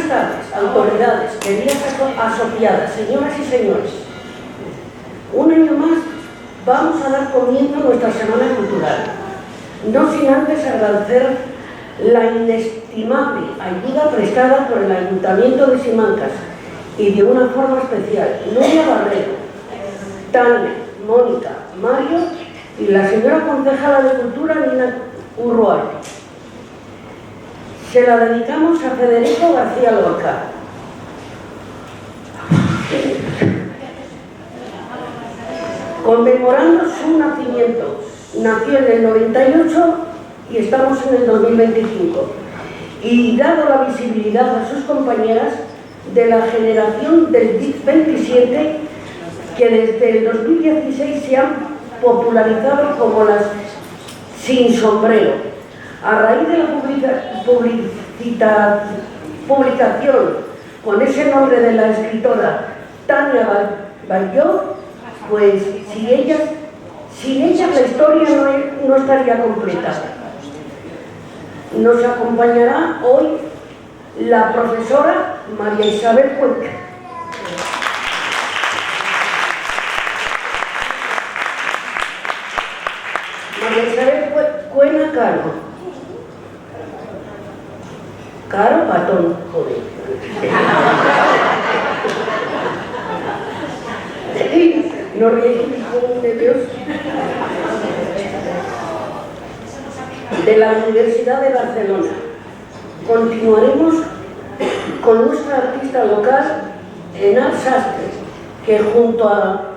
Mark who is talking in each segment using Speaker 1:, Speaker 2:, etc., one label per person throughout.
Speaker 1: tardes, autoridades, queridas asociadas, señoras y señores. Un año más vamos a dar comienzo a nuestra Semana Cultural, no sin antes agradecer la inestimable ayuda prestada por el Ayuntamiento de Simancas y de una forma especial Nuria Barrero, Tania, Mónica, Mario y la señora concejala de Cultura Nina Urrual. Se la dedicamos a Federico García Lorca. Conmemorando su nacimiento. Nació en el 98 y estamos en el 2025. Y dado la visibilidad a sus compañeras de la generación del 27, que desde el 2016 se han popularizado como las sin sombrero. A raíz de la publicación con ese nombre de la escritora Tania Balló, pues sin ellas la historia no estaría completa. Nos acompañará hoy la profesora María Isabel Cuenca. María Isabel Cuena Caro. Caro Patón, joder. No ríes de Dios. De la Universidad de Barcelona. Continuaremos con nuestra artista local, Enar Sastre, que junto a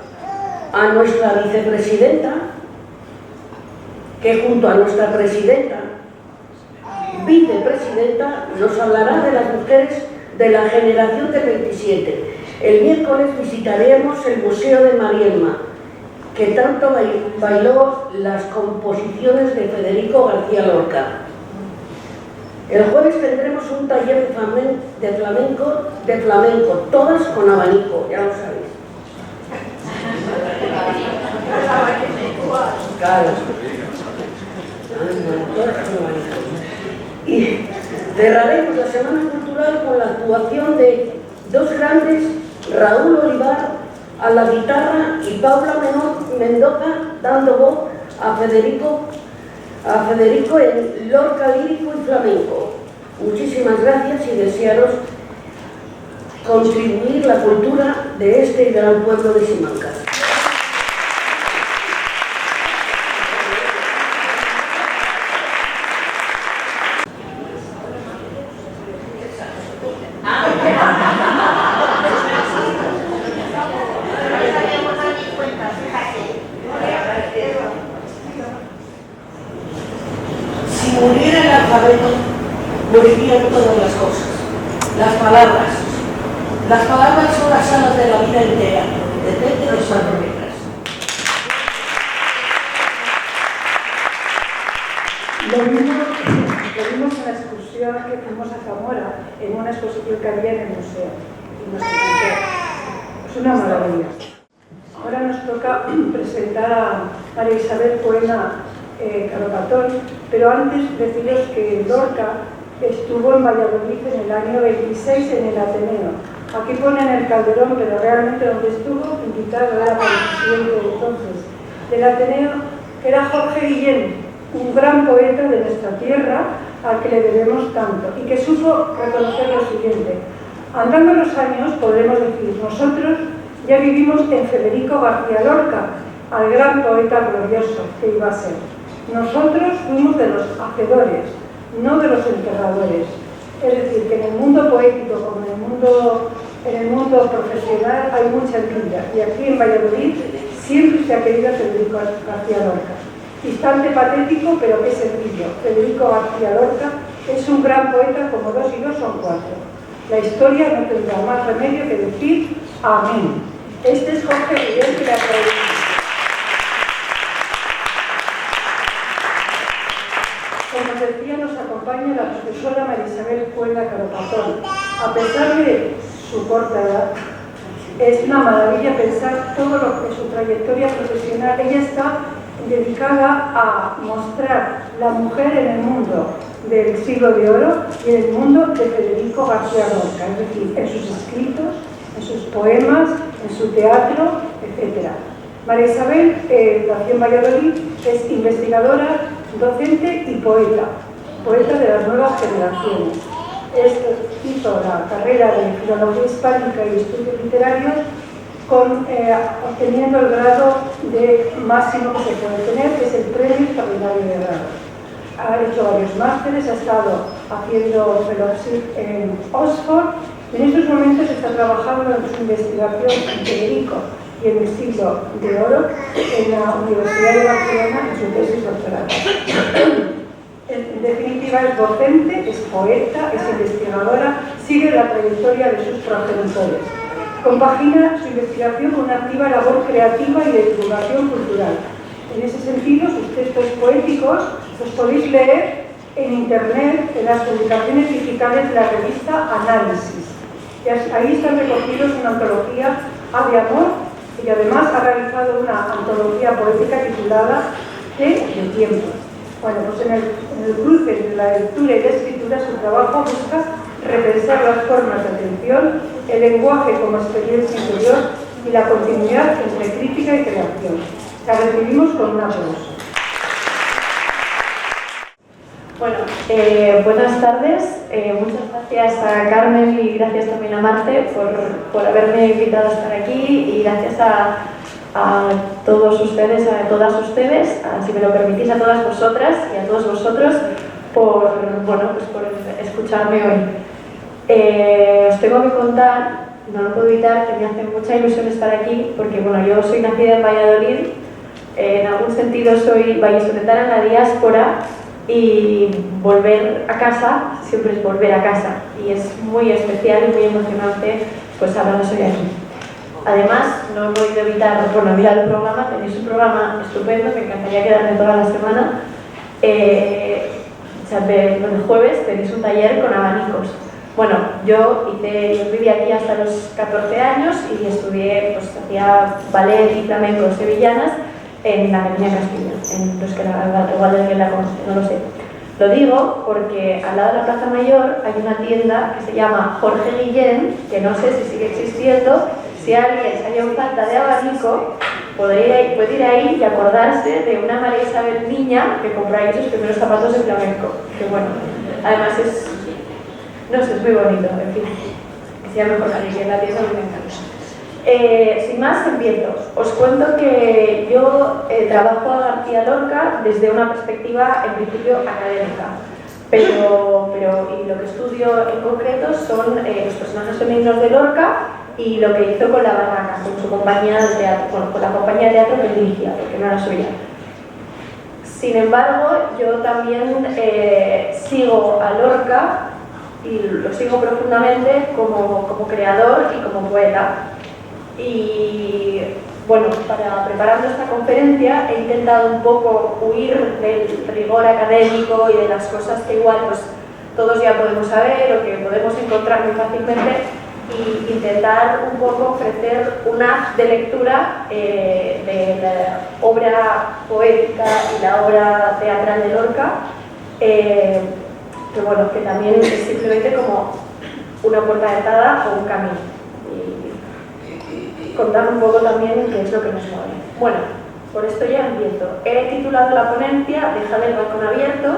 Speaker 1: nuestra vicepresidenta, vicepresidenta, nos hablará de las mujeres de la generación del 27. El miércoles visitaremos el Museo de Marielma, que tanto bailó las composiciones de Federico García Lorca. El jueves tendremos un taller de flamenco, todas con abanico, ya lo sabéis. Claro. Y cerraremos la Semana Cultural con la actuación de dos grandes, Raúl Olivar a la guitarra y Paula Mendoza dando voz a Federico en Lorca lírico y flamenco. Muchísimas gracias y desearos contribuir la cultura de este gran pueblo de Simancas. Si muriera el alfabeto, morirían todas las cosas. Las palabras son las alas de la vida entera, depende de sus reglas.
Speaker 2: Lo mismo vimos en la excursión que fuimos a Zamora, en una exposición que había en el museo. Y nos encantó. Es una maravilla. Ahora nos toca presentar a María Isabel Cuena Caro Patón, pero antes deciros que Lorca estuvo en Valladolid en el año 26 en el Ateneo. Aquí ponen el Calderón, pero realmente donde estuvo invitado era para el presidente de entonces del Ateneo, que era Jorge Guillén, un gran poeta de nuestra tierra al que le debemos tanto y que supo reconocer lo siguiente: andando los años podremos decir, nosotros ya vivimos en Federico García Lorca, al gran poeta glorioso que iba a ser. Nosotros fuimos de los hacedores, no de los enterradores. Es decir, que en el mundo poético como en el mundo profesional hay mucha envidia. Y aquí en Valladolid siempre se ha querido a Federico García Lorca. Instante patético, pero qué sencillo. Federico García Lorca es un gran poeta como 2 y 2 son 4. La historia no tendrá más remedio que decir amén. Este es Jorge Guillén, que la traduce. Como decía, nos acompaña la profesora María Isabel Cuena Caro Patón. A pesar de su corta edad, es una maravilla pensar todo lo que su trayectoria profesional. Ella está dedicada a mostrar la mujer en el mundo, del siglo de oro y en el mundo de Federico García Lorca, es decir, en sus escritos, en sus poemas, en su teatro, etc. María Isabel nació en Valladolid, es investigadora, docente y poeta de las nuevas generaciones. Hizo la carrera de Filología Hispánica y Estudios Literarios obteniendo el grado de máximo que se puede tener, que es el Premio Extraordinario de Grado. Ha hecho varios másteres, ha estado haciendo fellowship en Oxford y en estos momentos está trabajando en su investigación en Federico y en el siglo de oro en la Universidad de Barcelona en su tesis doctoral. En definitiva, es docente, es poeta, es investigadora, sigue la trayectoria de sus progenitores. Compagina su investigación con una activa labor creativa y de divulgación cultural. En ese sentido, sus textos poéticos los podéis leer en Internet, en las publicaciones digitales de la revista Análisis. Ahí están recogidos una antología Ave Amor y además ha realizado una antología poética titulada De Tiempo. Bueno, pues en el cruce de la lectura y la escritura, su trabajo busca repensar las formas de atención, el lenguaje como experiencia interior y la continuidad entre crítica y creación. La recibimos con un aplauso.
Speaker 3: Bueno, buenas tardes. Muchas gracias a Carmen y gracias también a Marte por haberme invitado a estar aquí y gracias a todos ustedes, a todas ustedes, si me lo permitís, a todas vosotras y a todos vosotros por escucharme hoy. Os tengo que contar, no lo puedo evitar, que me hace mucha ilusión estar aquí porque bueno, yo soy nacida en Valladolid, en algún sentido soy vallisoletana en la diáspora y volver a casa siempre es volver a casa y es muy especial y muy emocionante pues hablaros hoy aquí. Además, no he podido evitar, bueno, mirar el programa, tenéis un programa estupendo, me encantaría quedarme toda la semana. Los jueves tenéis un taller con abanicos. Bueno, yo viví aquí hasta los 14 años y estudié, pues hacía ballet y flamenco sevillanas en la Academia Castilla, en los que igual alguien la conoce, no lo sé. Lo digo porque al lado de la Plaza Mayor hay una tienda que se llama Jorge Guillén, que no sé si sigue existiendo. Si alguien se halla en falta de abanico, puede ir ahí y acordarse de una María Isabel niña que compró ahí sus primeros zapatos de flamenco. Que bueno, además es muy bonito, en fin, que sea mejor que en la tienda, me encanta. Sin más, empiezo. Os cuento que yo trabajo a García Lorca desde una perspectiva, en principio, académica. Pero y lo que estudio en concreto son los personajes femeninos de Lorca y lo que hizo con la Barraca, con su compañía de teatro, bueno, con la compañía de teatro que dirigía, porque no era suya. Sin embargo, yo también sigo a Lorca y lo sigo profundamente como creador y como poeta. Y bueno, para preparando esta conferencia he intentado un poco huir del rigor académico y de las cosas que igual pues todos ya podemos saber o que podemos encontrar muy fácilmente y intentar un poco ofrecer un haz de lectura de la obra poética y la obra teatral de Lorca, que bueno, que también es simplemente como una puerta de entrada o un camino. Y contar un poco también qué es lo que nos mueve. Bueno, por esto ya empiezo. He titulado la ponencia Dejad el balcón abierto,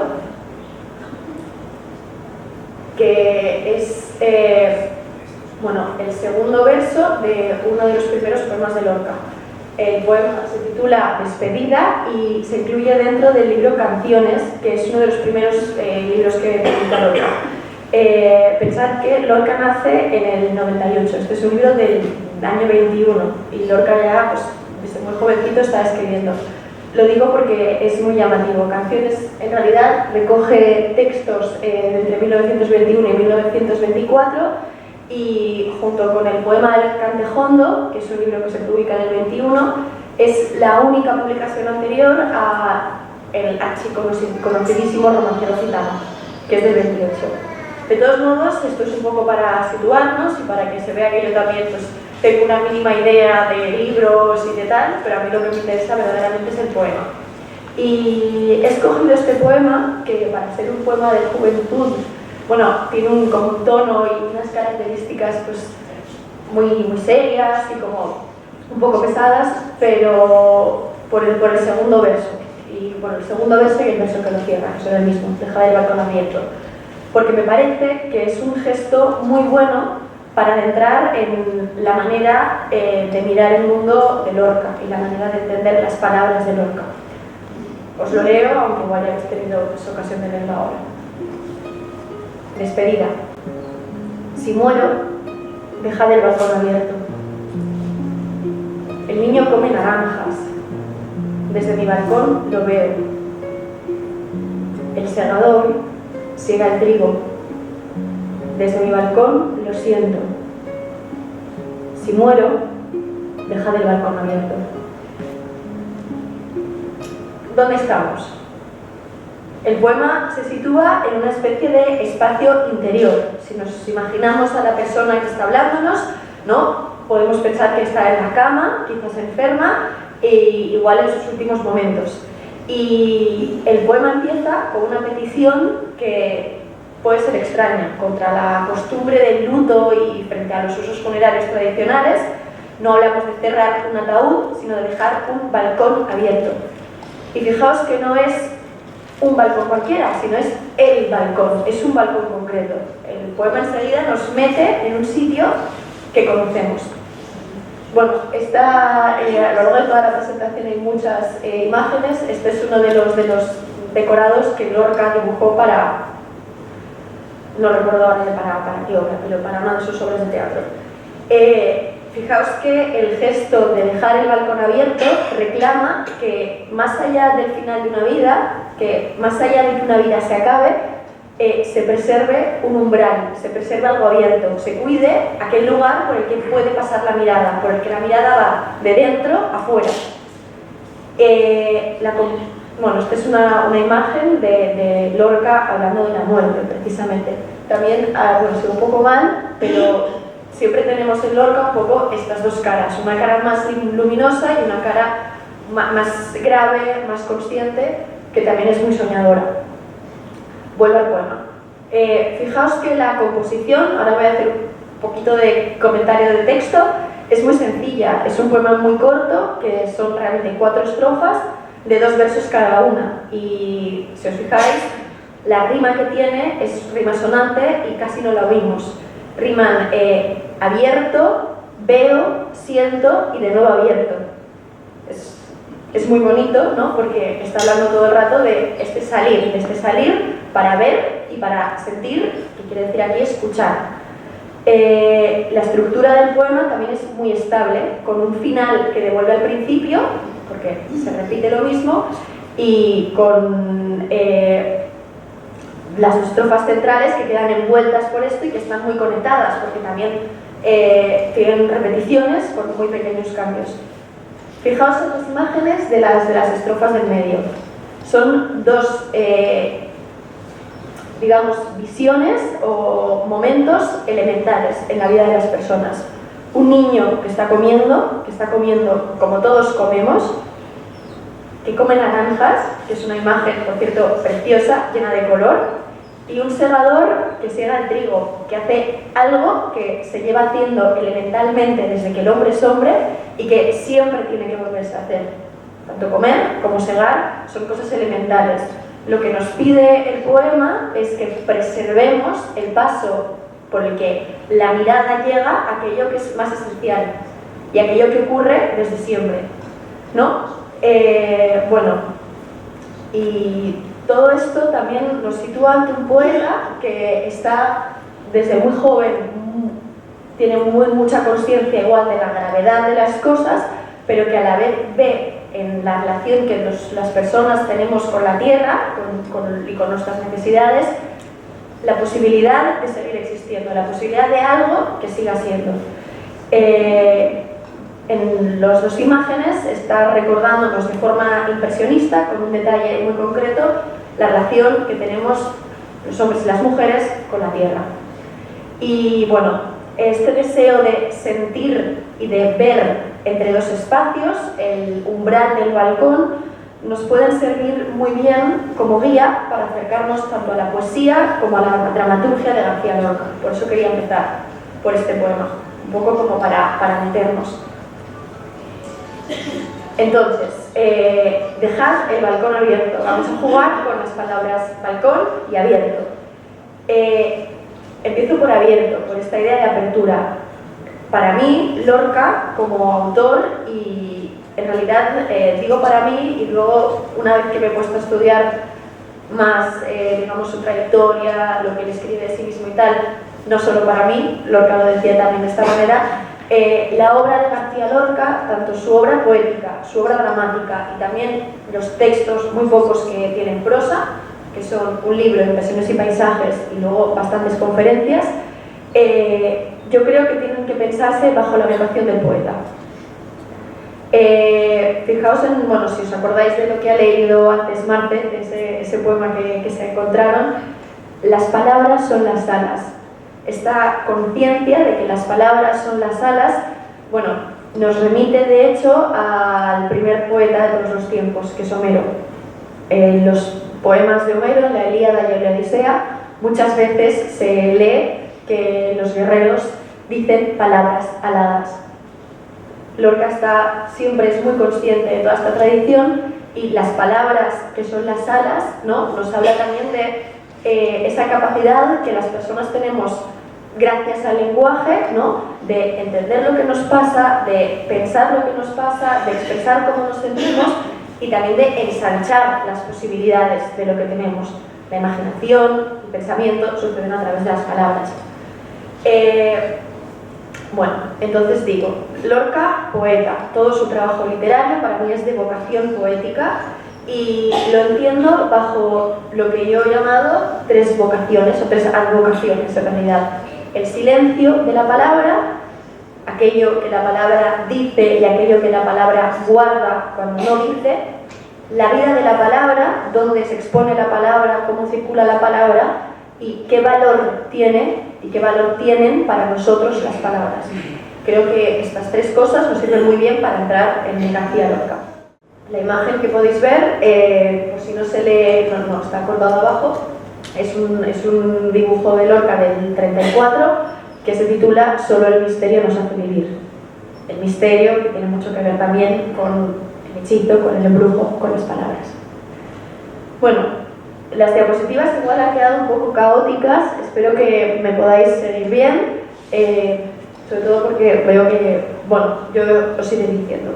Speaker 3: que es el segundo verso de uno de los primeros poemas de Lorca. El poema se titula Despedida y se incluye dentro del libro Canciones, que es uno de los primeros libros que publica Lorca. Pensad que Lorca nace en el 98, este es un libro del año 21 y Lorca ya pues, desde muy jovencito está escribiendo. Lo digo porque es muy llamativo. Canciones en realidad recoge textos entre 1921 y 1924 y junto con el poema del Cantejondo, que es un libro que se publica en el 21, es la única publicación anterior al archiconocidísimo Romancero Gitano, que es del 28. De todos modos, esto es un poco para situarnos y para que se vea que yo también pues, tengo una mínima idea de libros y de tal, pero a mí lo que me interesa verdaderamente es el poema. Y he escogido este poema, que para ser un poema de juventud, bueno, tiene un tono y unas características pues, muy serias y como un poco pesadas, pero por el segundo verso. Y bueno, el segundo verso y el verso que lo cierra, que son el mismo, dejar el balcón abierto. Porque me parece que es un gesto muy bueno para adentrar en la manera de mirar el mundo de Lorca y la manera de entender las palabras de Lorca. Os lo leo, aunque igual ya habéis tenido ocasión de leerlo ahora. Despedida. Si muero, dejad el balcón abierto. El niño come naranjas. Desde mi balcón lo veo. El segador siega el trigo. Desde mi balcón lo siento. Si muero, dejad el balcón abierto. ¿Dónde estamos? El poema se sitúa en una especie de espacio interior. Si nos imaginamos a la persona que está hablándonos, ¿no? Podemos pensar que está en la cama, quizás enferma, e igual en sus últimos momentos. Y el poema empieza con una petición que puede ser extraña, contra la costumbre del luto y frente a los usos funerarios tradicionales. No hablamos de cerrar un ataúd, sino de dejar un balcón abierto. Y fijaos que no es un balcón cualquiera, sino es el balcón, es un balcón concreto. El poema enseguida nos mete en un sitio que conocemos. Bueno, a lo largo de toda la presentación hay muchas imágenes. Este es uno de los decorados que Lorca dibujó para, no recuerdo ahora para qué obra, pero para una de sus obras de teatro. Fijaos que el gesto de dejar el balcón abierto reclama que más allá del final de una vida, que más allá de que una vida se acabe, se preserve un umbral, se preserve algo abierto, se cuide aquel lugar por el que puede pasar la mirada, por el que la mirada va de dentro a fuera. Bueno, esta es una imagen de Lorca hablando de la muerte, precisamente. También, bueno, se ve un poco mal, pero siempre tenemos en Lorca un poco estas dos caras, una cara más luminosa y una cara más grave, más consciente, que también es muy soñadora. Vuelvo al poema. Fijaos que la composición, ahora voy a hacer un poquito de comentario de texto, es muy sencilla. Es un poema muy corto, que son realmente 4 estrofas, de 2 versos cada una. Y si os fijáis, la rima que tiene es rima sonante y casi no la oímos. Riman abierto, veo, siento y de nuevo abierto. Es muy bonito, ¿no? Porque está hablando todo el rato de este salir para ver y para sentir, que quiere decir aquí escuchar. La estructura del poema también es muy estable, con un final que devuelve al principio, porque se repite lo mismo, y con las estrofas centrales que quedan envueltas por esto y que están muy conectadas, porque también tienen repeticiones con muy pequeños cambios. Fijaos en las imágenes de las estrofas del medio. Son 2, digamos, visiones o momentos elementales en la vida de las personas. Un niño que está comiendo como todos comemos, que come naranjas, que es una imagen, por cierto, preciosa, llena de color, y un segador que siega el trigo, que hace algo que se lleva haciendo elementalmente desde que el hombre es hombre y que siempre tiene que volverse a hacer. Tanto comer como segar son cosas elementales. Lo que nos pide el poema es que preservemos el paso por el que la mirada llega a aquello que es más esencial y aquello que ocurre desde siempre, ¿no? Bueno, y todo esto también nos sitúa ante un poeta que está desde muy joven, tiene mucha consciencia igual de la gravedad de las cosas, pero que a la vez ve en la relación que las personas tenemos con la tierra y con nuestras necesidades, la posibilidad de seguir existiendo, la posibilidad de algo que siga siendo. En las 2 imágenes está recordándonos de forma impresionista, con un detalle muy concreto, la relación que tenemos los hombres y las mujeres con la tierra. Y bueno, este deseo de sentir y de ver entre 2 espacios, el umbral del balcón, nos pueden servir muy bien como guía para acercarnos tanto a la poesía como a la dramaturgia de García Lorca. Por eso quería empezar por este poema, un poco como para meternos. Entonces, dejad el balcón abierto. Vamos a jugar con las palabras balcón y abierto. Empiezo por abierto, por esta idea de apertura. Para mí, Lorca, como autor, y en realidad digo para mí, y luego una vez que me he puesto a estudiar más, digamos, su trayectoria, lo que él escribe de sí mismo y tal, no solo para mí, Lorca lo decía también de esta manera, la obra de García Lorca, tanto su obra poética, su obra dramática y también los textos, muy pocos que tienen prosa, que son un libro de impresiones y paisajes y luego bastantes conferencias, yo creo que tienen que pensarse bajo la vocación del poeta. Fijaos en, bueno, si os acordáis de lo que ha leído antes Marte, de ese poema que se encontraron, las palabras son las alas. Esta conciencia de que las palabras son las alas, bueno, nos remite de hecho al primer poeta de todos los tiempos, que es Homero. Los poemas de Homero, la Ilíada y la Odisea, muchas veces se lee que los guerreros dicen palabras aladas. Lorca siempre es muy consciente de toda esta tradición y las palabras que son las alas, ¿no?, nos habla también de esa capacidad que las personas tenemos gracias al lenguaje, ¿no?, de entender lo que nos pasa, de pensar lo que nos pasa, de expresar cómo nos sentimos y también de ensanchar las posibilidades de lo que tenemos. La imaginación, el pensamiento suceden a través de las palabras. Bueno, entonces digo, Lorca, poeta, todo su trabajo literario para mí es de vocación poética y lo entiendo bajo lo que yo he llamado tres vocaciones o tres advocaciones en realidad. El silencio de la palabra, aquello que la palabra dice y aquello que la palabra guarda cuando no dice, la vida de la palabra, dónde se expone la palabra, cómo circula la palabra y qué valor tiene y qué valor tienen para nosotros las palabras. Creo que estas tres cosas nos sirven muy bien para entrar en García Lorca. La imagen que podéis ver, por si no se lee, no está acordado abajo, es un dibujo de Lorca del 34 que se titula Solo el misterio nos hace vivir. El misterio que tiene mucho que ver también con el hechizo, con el embrujo, con las palabras. Bueno, las diapositivas igual han quedado un poco caóticas, espero que me podáis seguir bien, sobre todo porque veo que, bueno, yo os iré diciendo.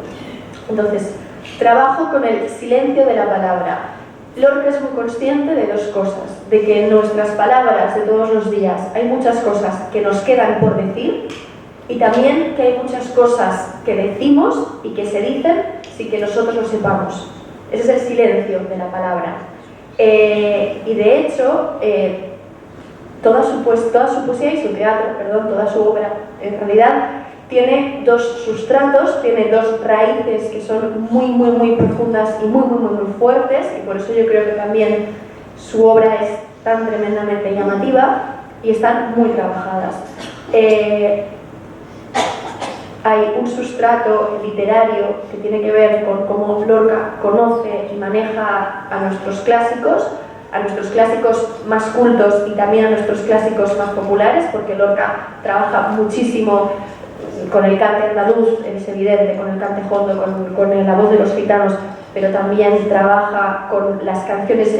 Speaker 3: Entonces, trabajo con el silencio de la palabra. Lorca es muy consciente de dos cosas, de que en nuestras palabras de todos los días hay muchas cosas que nos quedan por decir y también que hay muchas cosas que decimos y que se dicen sin que nosotros lo sepamos. Ese es el silencio de la palabra. Y de hecho, toda su poesía y su teatro, toda su obra, en realidad, tiene dos sustratos, tiene dos raíces que son muy, muy, muy profundas y muy, muy, muy, muy fuertes, y por eso yo creo que también su obra es tan tremendamente llamativa y están muy trabajadas. Hay un sustrato literario que tiene que ver con cómo Lorca conoce y maneja a nuestros clásicos más cultos y también a nuestros clásicos más populares, porque Lorca trabaja muchísimo con el cante andaluz, es evidente, con el cante jondo, con la voz de los gitanos, pero también trabaja con las canciones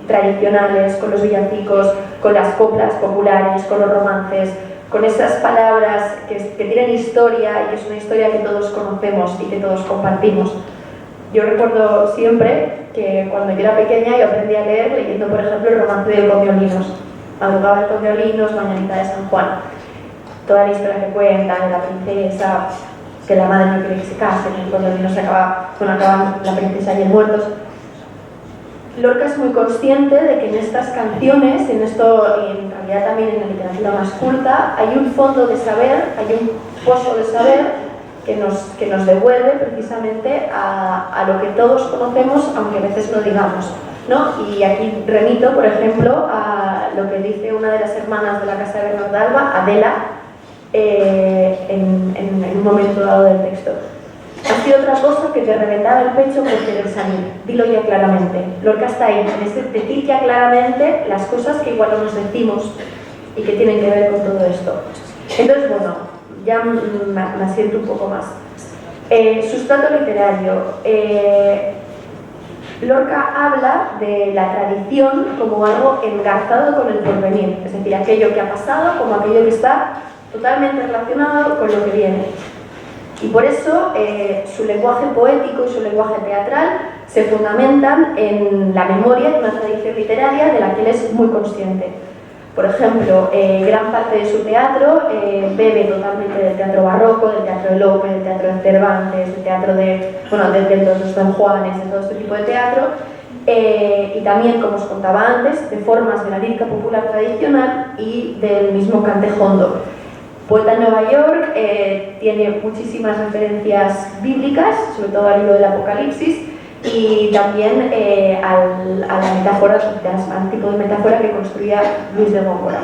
Speaker 3: tradicionales, con los villancicos, con las coplas populares, con los romances, con esas palabras que tienen historia y es una historia que todos conocemos y que todos compartimos. Yo recuerdo siempre que cuando yo era pequeña yo aprendí a leer leyendo, por ejemplo, el romance del Conde Olinos. Madrugada del Conde Olinos, Mañanita de San Juan. Toda la historia que cuenta de la princesa, que la madre no quiere que se casen, el Conde Olinos acaban la princesa y el muertos. Lorca es muy consciente de que en estas canciones, en realidad también en la literatura más culta, hay un fondo de saber, hay un pozo de saber que nos devuelve precisamente a lo que todos conocemos, aunque a veces no digamos, ¿no? Y aquí remito, por ejemplo, a lo que dice una de las hermanas de la casa de Bernarda Alba, Adela, en un momento dado del texto. ha sido otra cosa que te reventaba el pecho por querer salir. Dilo ya claramente. Lorca está ahí, en ese decir ya claramente las cosas que igual no nos decimos y que tienen que ver con todo esto. Entonces, bueno, ya me asiento un poco más. Sustrato literario. Lorca habla de la tradición como algo engarzado con el porvenir, es decir, aquello que ha pasado como aquello que está totalmente relacionado con lo que viene. Y por eso su lenguaje poético y su lenguaje teatral se fundamentan en la memoria de una tradición literaria de la que él es muy consciente. Por ejemplo, gran parte de su teatro bebe totalmente del teatro barroco, del teatro de Lope, del teatro de Cervantes, del teatro de los Don Juanes, de todo este tipo de teatro, y también, como os contaba antes, de formas de la lírica popular tradicional y del mismo Cantejondo. Poeta en Nueva York, tiene muchísimas referencias bíblicas, sobre todo al libro del Apocalipsis, y también a la metáfora, al tipo de metáfora que construía Luis de Góngora.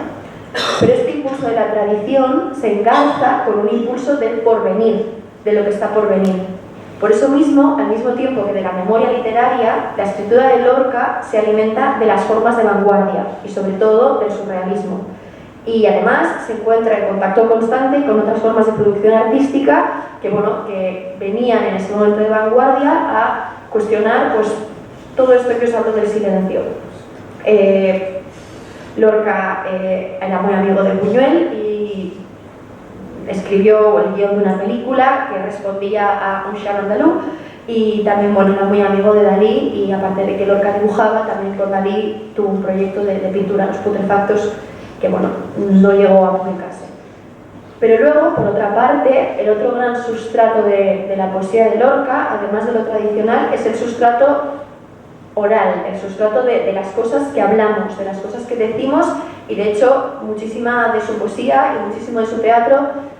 Speaker 3: Pero este impulso de la tradición se engarza con un impulso del porvenir, de lo que está por venir. Por eso mismo, al mismo tiempo que de la memoria literaria, la escritura de Lorca se alimenta de las formas de vanguardia y sobre todo del surrealismo. Y además se encuentra en contacto constante con otras formas de producción artística que venían en ese momento de vanguardia a cuestionar pues, todo esto que os hablo del silencio. Lorca era muy amigo de Buñuel y escribió el guión de una película que respondía a Un chat andaluz, y también era muy amigo de Dalí, y aparte de que Lorca dibujaba, también con Dalí tuvo un proyecto de pintura, Los putrefactos, que no llegó a publicarse. Pero luego, por otra parte, el otro gran sustrato de la poesía de Lorca, además de lo tradicional, es el sustrato oral, el sustrato de las cosas que hablamos, de las cosas que decimos, y de hecho muchísima de su poesía y muchísimo de su teatro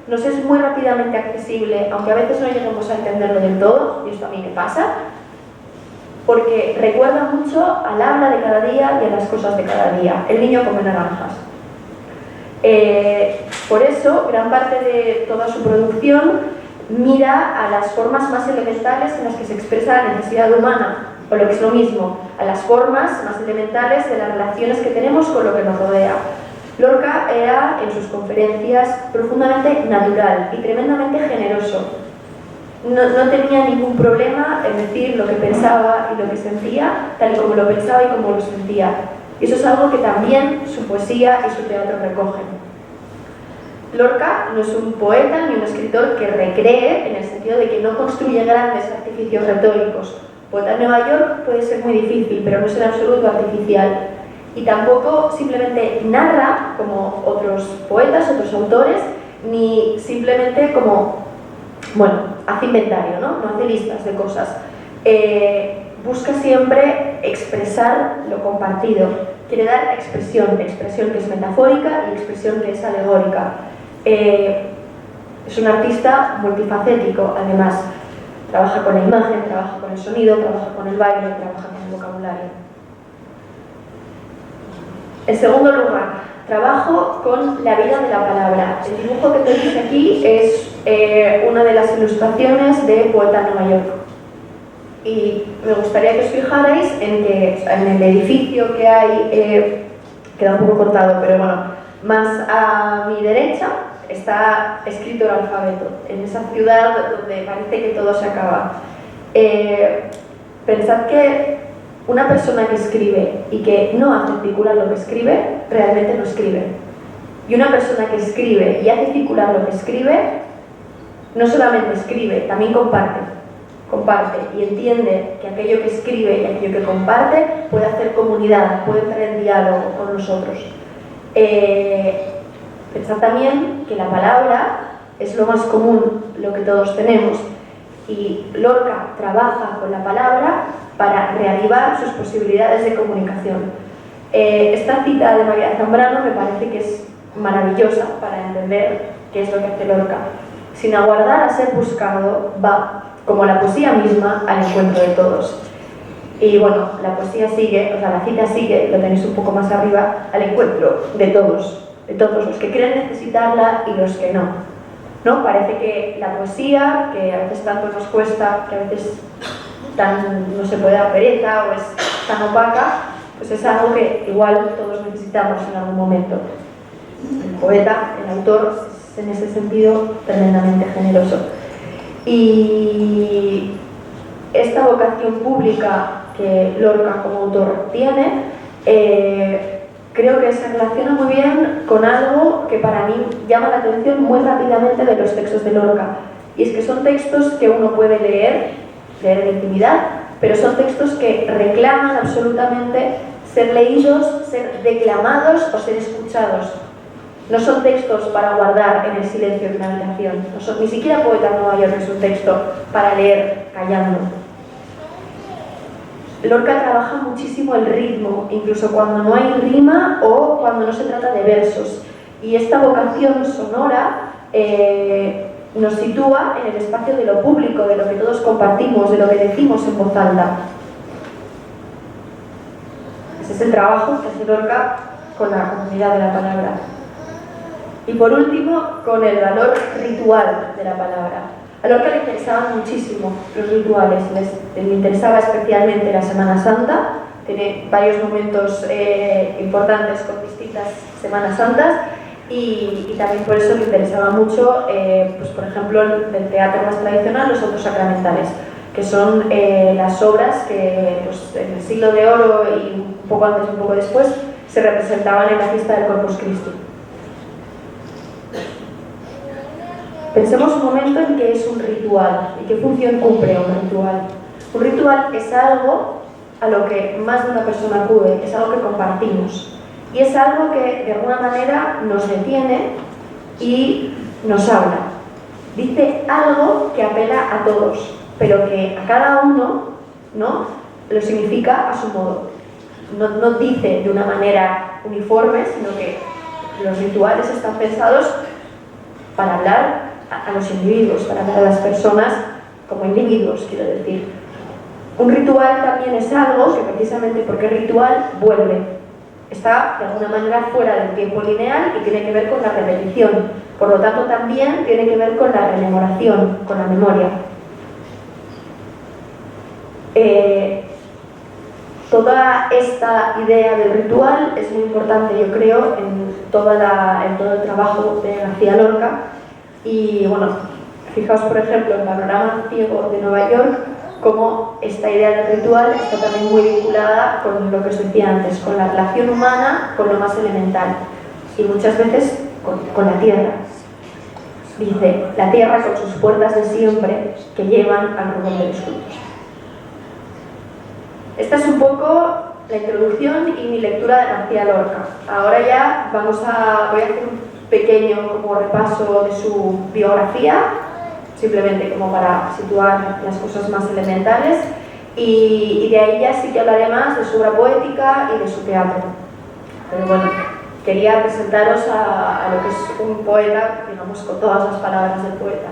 Speaker 3: nos es muy rápidamente accesible, aunque a veces no lleguemos a entenderlo del todo, y esto a mí me pasa, porque recuerda mucho al habla de cada día y a las cosas de cada día. El niño come naranjas. Por eso, gran parte de toda su producción mira a las formas más elementales en las que se expresa la necesidad humana, o lo que es lo mismo, a las formas más elementales de las relaciones que tenemos con lo que nos rodea. Lorca era, en sus conferencias, profundamente natural y tremendamente generoso. No tenía ningún problema en decir lo que pensaba y lo que sentía, tal y como lo pensaba y como lo sentía. Y eso es algo que también su poesía y su teatro recogen. Lorca no es un poeta ni un escritor que recree, en el sentido de que no construye grandes artificios retóricos. Poeta en Nueva York puede ser muy difícil, pero no es en absoluto artificial. Y tampoco simplemente narra, como otros poetas, otros autores, ni simplemente hace inventario, no hace listas de cosas. Busca siempre expresar lo compartido. Quiere dar expresión que es metafórica y expresión que es alegórica. Es un artista multifacético, además. Trabaja con la imagen, trabaja con el sonido, trabaja con el baile, trabaja con el vocabulario. En segundo lugar, trabajo con la vida de la palabra. El dibujo que tenéis aquí es una de las ilustraciones de Poeta en Nueva York. Y me gustaría que os fijarais en que en el edificio que hay, queda un poco cortado, pero más a mi derecha está escrito el alfabeto, en esa ciudad donde parece que todo se acaba. Pensad que una persona que escribe y que no hace circular lo que escribe, realmente no escribe. Y una persona que escribe y hace circular lo que escribe, no solamente escribe, también comparte y entiende que aquello que escribe y aquello que comparte puede hacer comunidad, puede entrar en diálogo con nosotros. Pensad también que la palabra es lo más común, lo que todos tenemos, y Lorca trabaja con la palabra para reavivar sus posibilidades de comunicación. Esta cita de María Zambrano me parece que es maravillosa para entender qué es lo que hace Lorca. Sin aguardar a ser buscado, va, como la poesía misma, al encuentro de todos. Y la poesía sigue, la cita sigue, lo tenéis un poco más arriba, al encuentro de todos los que creen necesitarla y los que no. ¿no? Parece que la poesía, que a veces tanto nos cuesta, que a veces no se puede dar pereza o es tan opaca, pues es algo que igual todos necesitamos en algún momento. El poeta, el autor, es en ese sentido tremendamente generoso. Y esta vocación pública que Lorca como autor tiene, creo que se relaciona muy bien con algo que para mí llama la atención muy rápidamente de los textos de Lorca. Y es que son textos que uno puede leer en intimidad, pero son textos que reclaman absolutamente ser leídos, ser declamados o ser escuchados. No son textos para guardar en el silencio de una habitación. Ni siquiera Poeta en Nueva York es un texto para leer callando. Lorca trabaja muchísimo el ritmo, incluso cuando no hay rima o cuando no se trata de versos. Y esta vocación sonora nos sitúa en el espacio de lo público, de lo que todos compartimos, de lo que decimos en voz alta. Ese es el trabajo que hace Lorca con la comunidad de la palabra. Y por último, con el valor ritual de la palabra. A Lorca le interesaban muchísimo los rituales, le interesaba especialmente la Semana Santa, tiene varios momentos importantes con distintas Semanas Santas, y también por eso le interesaba mucho, pues por ejemplo, del teatro más tradicional, los autos sacramentales, que son las obras que pues, en el siglo de oro y un poco antes y un poco después se representaban en la fiesta del Corpus Christi. Pensemos un momento en qué es un ritual y qué función cumple un ritual. Un ritual es algo a lo que más de una persona acude, es algo que compartimos y es algo que de alguna manera nos detiene y nos habla. Dice algo que apela a todos, pero que a cada uno, ¿no?, lo significa a su modo. No dice de una manera uniforme, sino que los rituales están pensados para hablar a los individuos, para hablar a las personas como individuos, quiero decir. Un ritual también es algo que precisamente porque el ritual vuelve, está de alguna manera fuera del tiempo lineal y tiene que ver con la repetición. Por lo tanto, también tiene que ver con la rememoración, con la memoria. Toda esta idea del ritual es muy importante, yo creo, en todo el trabajo de García Lorca. Y bueno, fijaos por ejemplo en Panorama Ciego de Nueva York, cómo esta idea del ritual está también muy vinculada con lo que os decía antes, con la relación humana, con lo más elemental y muchas veces con la tierra. Dice, la tierra con sus puertas de siempre que llevan al rugor de los frutos. Esta es un poco la introducción y mi lectura de García Lorca. Ahora ya voy a hacer un pequeño como repaso de su biografía, simplemente como para situar las cosas más elementales, y de ahí ya sí que hablaré más de su obra poética y de su teatro. Pero bueno, quería presentaros a lo que es un poeta, digamos, con todas las palabras del poeta.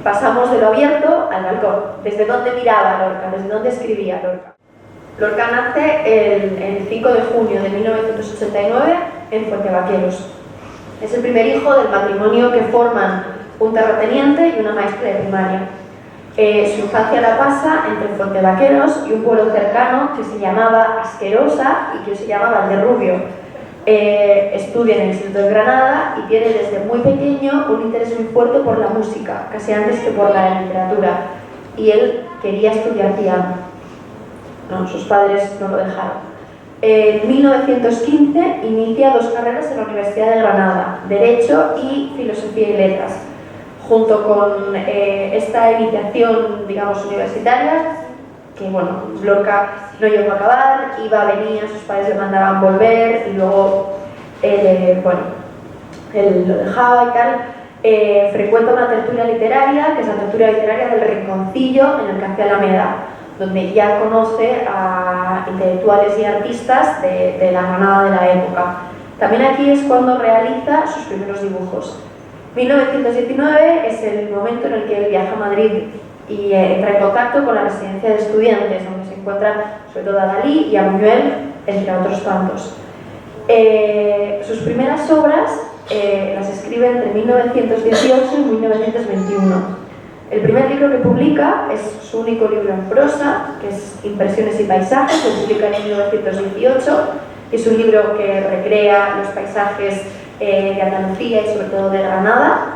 Speaker 3: Pasamos de lo abierto al balcón. ¿Desde dónde miraba Lorca? ¿Desde dónde escribía Lorca? Lorca nace el 5 de junio de 1989 en Fuentevaqueros. Es el primer hijo del matrimonio que forman un terrateniente y una maestra de primaria. Su infancia la pasa entre Fuentevaqueros y un pueblo cercano que se llamaba Asquerosa y que se llamaba Valderrubio. Estudia en el Instituto de Granada y tiene desde muy pequeño un interés muy fuerte por la música, casi antes que por la literatura. Y él quería estudiar piano. No, sus padres no lo dejaron. En 1915 inicia 2 carreras en la Universidad de Granada, Derecho y Filosofía y Letras. Junto con esta iniciación, digamos, universitaria, que bueno, Lorca no llegó a acabar, iba, venía, sus padres le mandaban volver y luego él lo dejaba y tal. Frecuenta una tertulia literaria, que es la tertulia literaria del Rinconcillo en el Café Alameda, donde ya conoce a intelectuales y artistas de la Granada de la época. También aquí es cuando realiza sus primeros dibujos. 1919 es el momento en el que él viaja a Madrid y entra en contacto con la residencia de estudiantes, donde se encuentran sobre todo a Dalí y a Buñuel, entre otros tantos. Sus primeras obras las escribe entre 1918 y 1921. El primer libro que publica es su único libro en prosa, que es Impresiones y paisajes, lo publica en 1918. Es un libro que recrea los paisajes de Andalucía y sobre todo de Granada,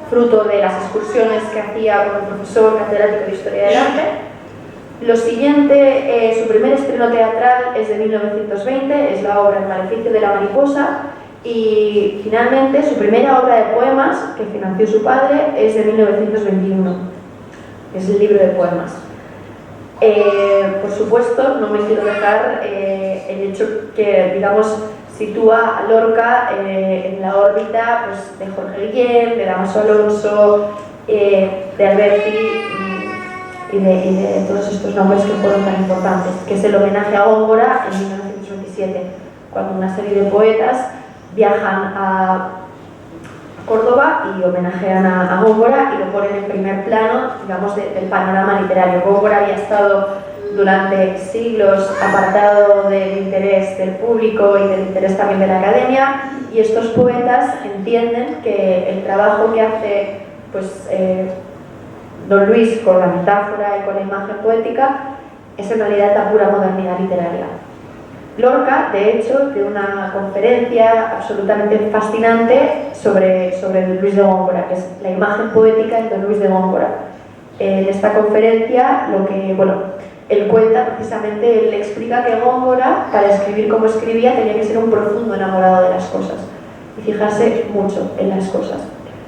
Speaker 3: fruto de las excursiones que hacía como profesor catedrático de Historia del Arte. Lo siguiente, su primer estreno teatral es de 1920, es la obra El maleficio de la mariposa, y finalmente su primera obra de poemas, que financió su padre, es de 1921, es el libro de poemas. Por supuesto, no me quiero dejar el hecho que, digamos, sitúa a Lorca en la órbita pues, de Jorge Guillén, de Dámaso Alonso, de Alberti y de todos estos nombres que fueron tan importantes, que es el homenaje a Góngora en 1927, cuando una serie de poetas viajan a Córdoba y homenajean a Góngora y lo ponen en primer plano, digamos, del panorama literario. Góngora había estado durante siglos apartado del interés del público y del interés también de la academia, y estos poetas entienden que el trabajo que hace pues, Don Luis con la metáfora y con la imagen poética es en realidad la pura modernidad literaria. Lorca, de hecho, tiene una conferencia absolutamente fascinante sobre Don Luis de Góngora, que es la imagen poética de Don Luis de Góngora. En esta conferencia, él cuenta precisamente, él explica que Góngora, para escribir como escribía, tenía que ser un profundo enamorado de las cosas y fijarse mucho en las cosas.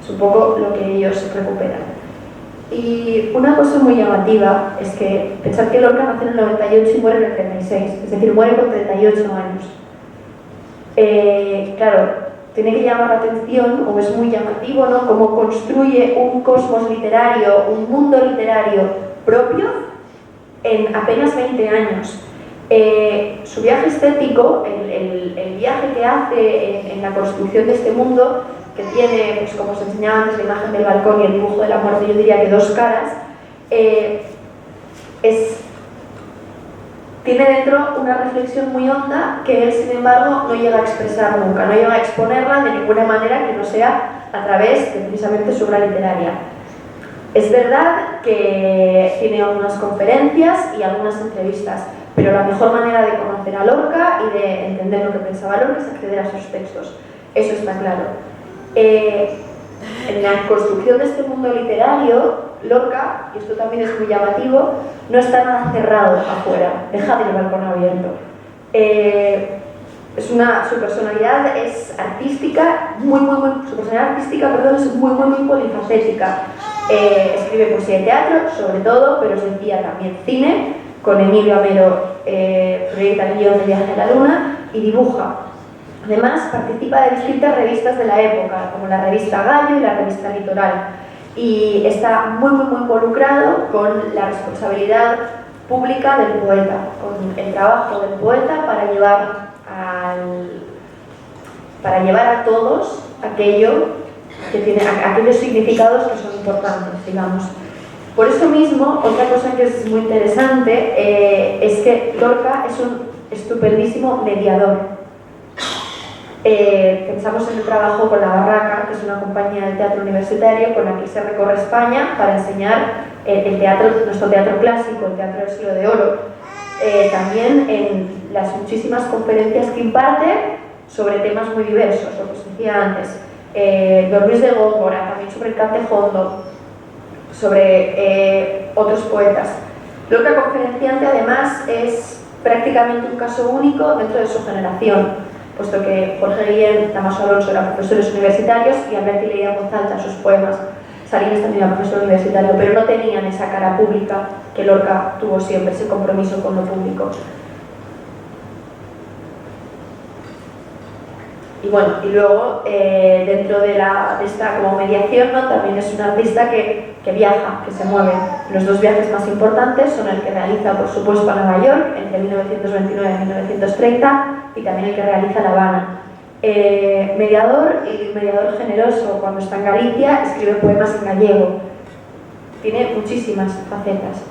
Speaker 3: Es un poco lo que ellos recuperan. Y una cosa muy llamativa es que pensar que Lorca nació en el 98 y muere en el 36, es decir, muere con 38 años. Claro, tiene que llamar la atención, o es muy llamativo, ¿no?, cómo construye un cosmos literario, un mundo literario propio en apenas 20 años. Su viaje estético, el viaje que hace en la construcción de este mundo, que tiene, pues, como os enseñaba antes, la imagen del balcón y el dibujo de la muerte, yo diría que dos caras, tiene dentro una reflexión muy honda que él, sin embargo, no llega a expresar nunca, no llega a exponerla de ninguna manera que no sea a través de precisamente su obra literaria. Es verdad que tiene algunas conferencias y algunas entrevistas, pero la mejor manera de conocer a Lorca y de entender lo que pensaba Lorca es acceder a sus textos. Eso está claro. En la construcción de este mundo literario, Lorca, y esto también es muy llamativo, no está nada cerrado afuera, deja el balcón abierto. Su personalidad es artística, su personalidad artística, es muy polifacética. Escribe poesía y teatro, sobre todo, pero se hacía también cine, con Emilio Amero proyecta el guión de Viaje a la Luna, y dibuja. Además, participa de distintas revistas de la época, como la revista Gallo y la revista Litoral, y está muy involucrado con la responsabilidad pública del poeta, con el trabajo del poeta para llevar a todos aquello que tiene aquellos significados que son importantes, digamos. Por eso mismo, otra cosa que es muy interesante es que Lorca es un estupendísimo mediador. Pensamos en el trabajo con La Barraca, que es una compañía de teatro universitario con la que se recorre España para enseñar nuestro teatro clásico, el teatro del siglo de oro. También en las muchísimas conferencias que imparte sobre temas muy diversos, lo que os decía antes. Don Luis de Góngora, también sobre el Cantejondo, sobre otros poetas. Lorca conferenciante, además, es prácticamente un caso único dentro de su generación, puesto que Jorge Guillén, Dámaso Alonso eran profesores universitarios y Alberti leía en voz alta sus poemas. Salines también era profesor universitario, pero no tenían esa cara pública que Lorca tuvo siempre, ese compromiso con lo público. Y bueno, y luego dentro de esta como mediación, ¿no?, también es un artista que viaja, que se mueve. Los dos viajes más importantes son el que realiza, por supuesto, a Nueva York entre 1929 y 1930, y también el que realiza a La Habana. Mediador generoso. Cuando está en Galicia escribe poemas en gallego. Tiene muchísimas facetas.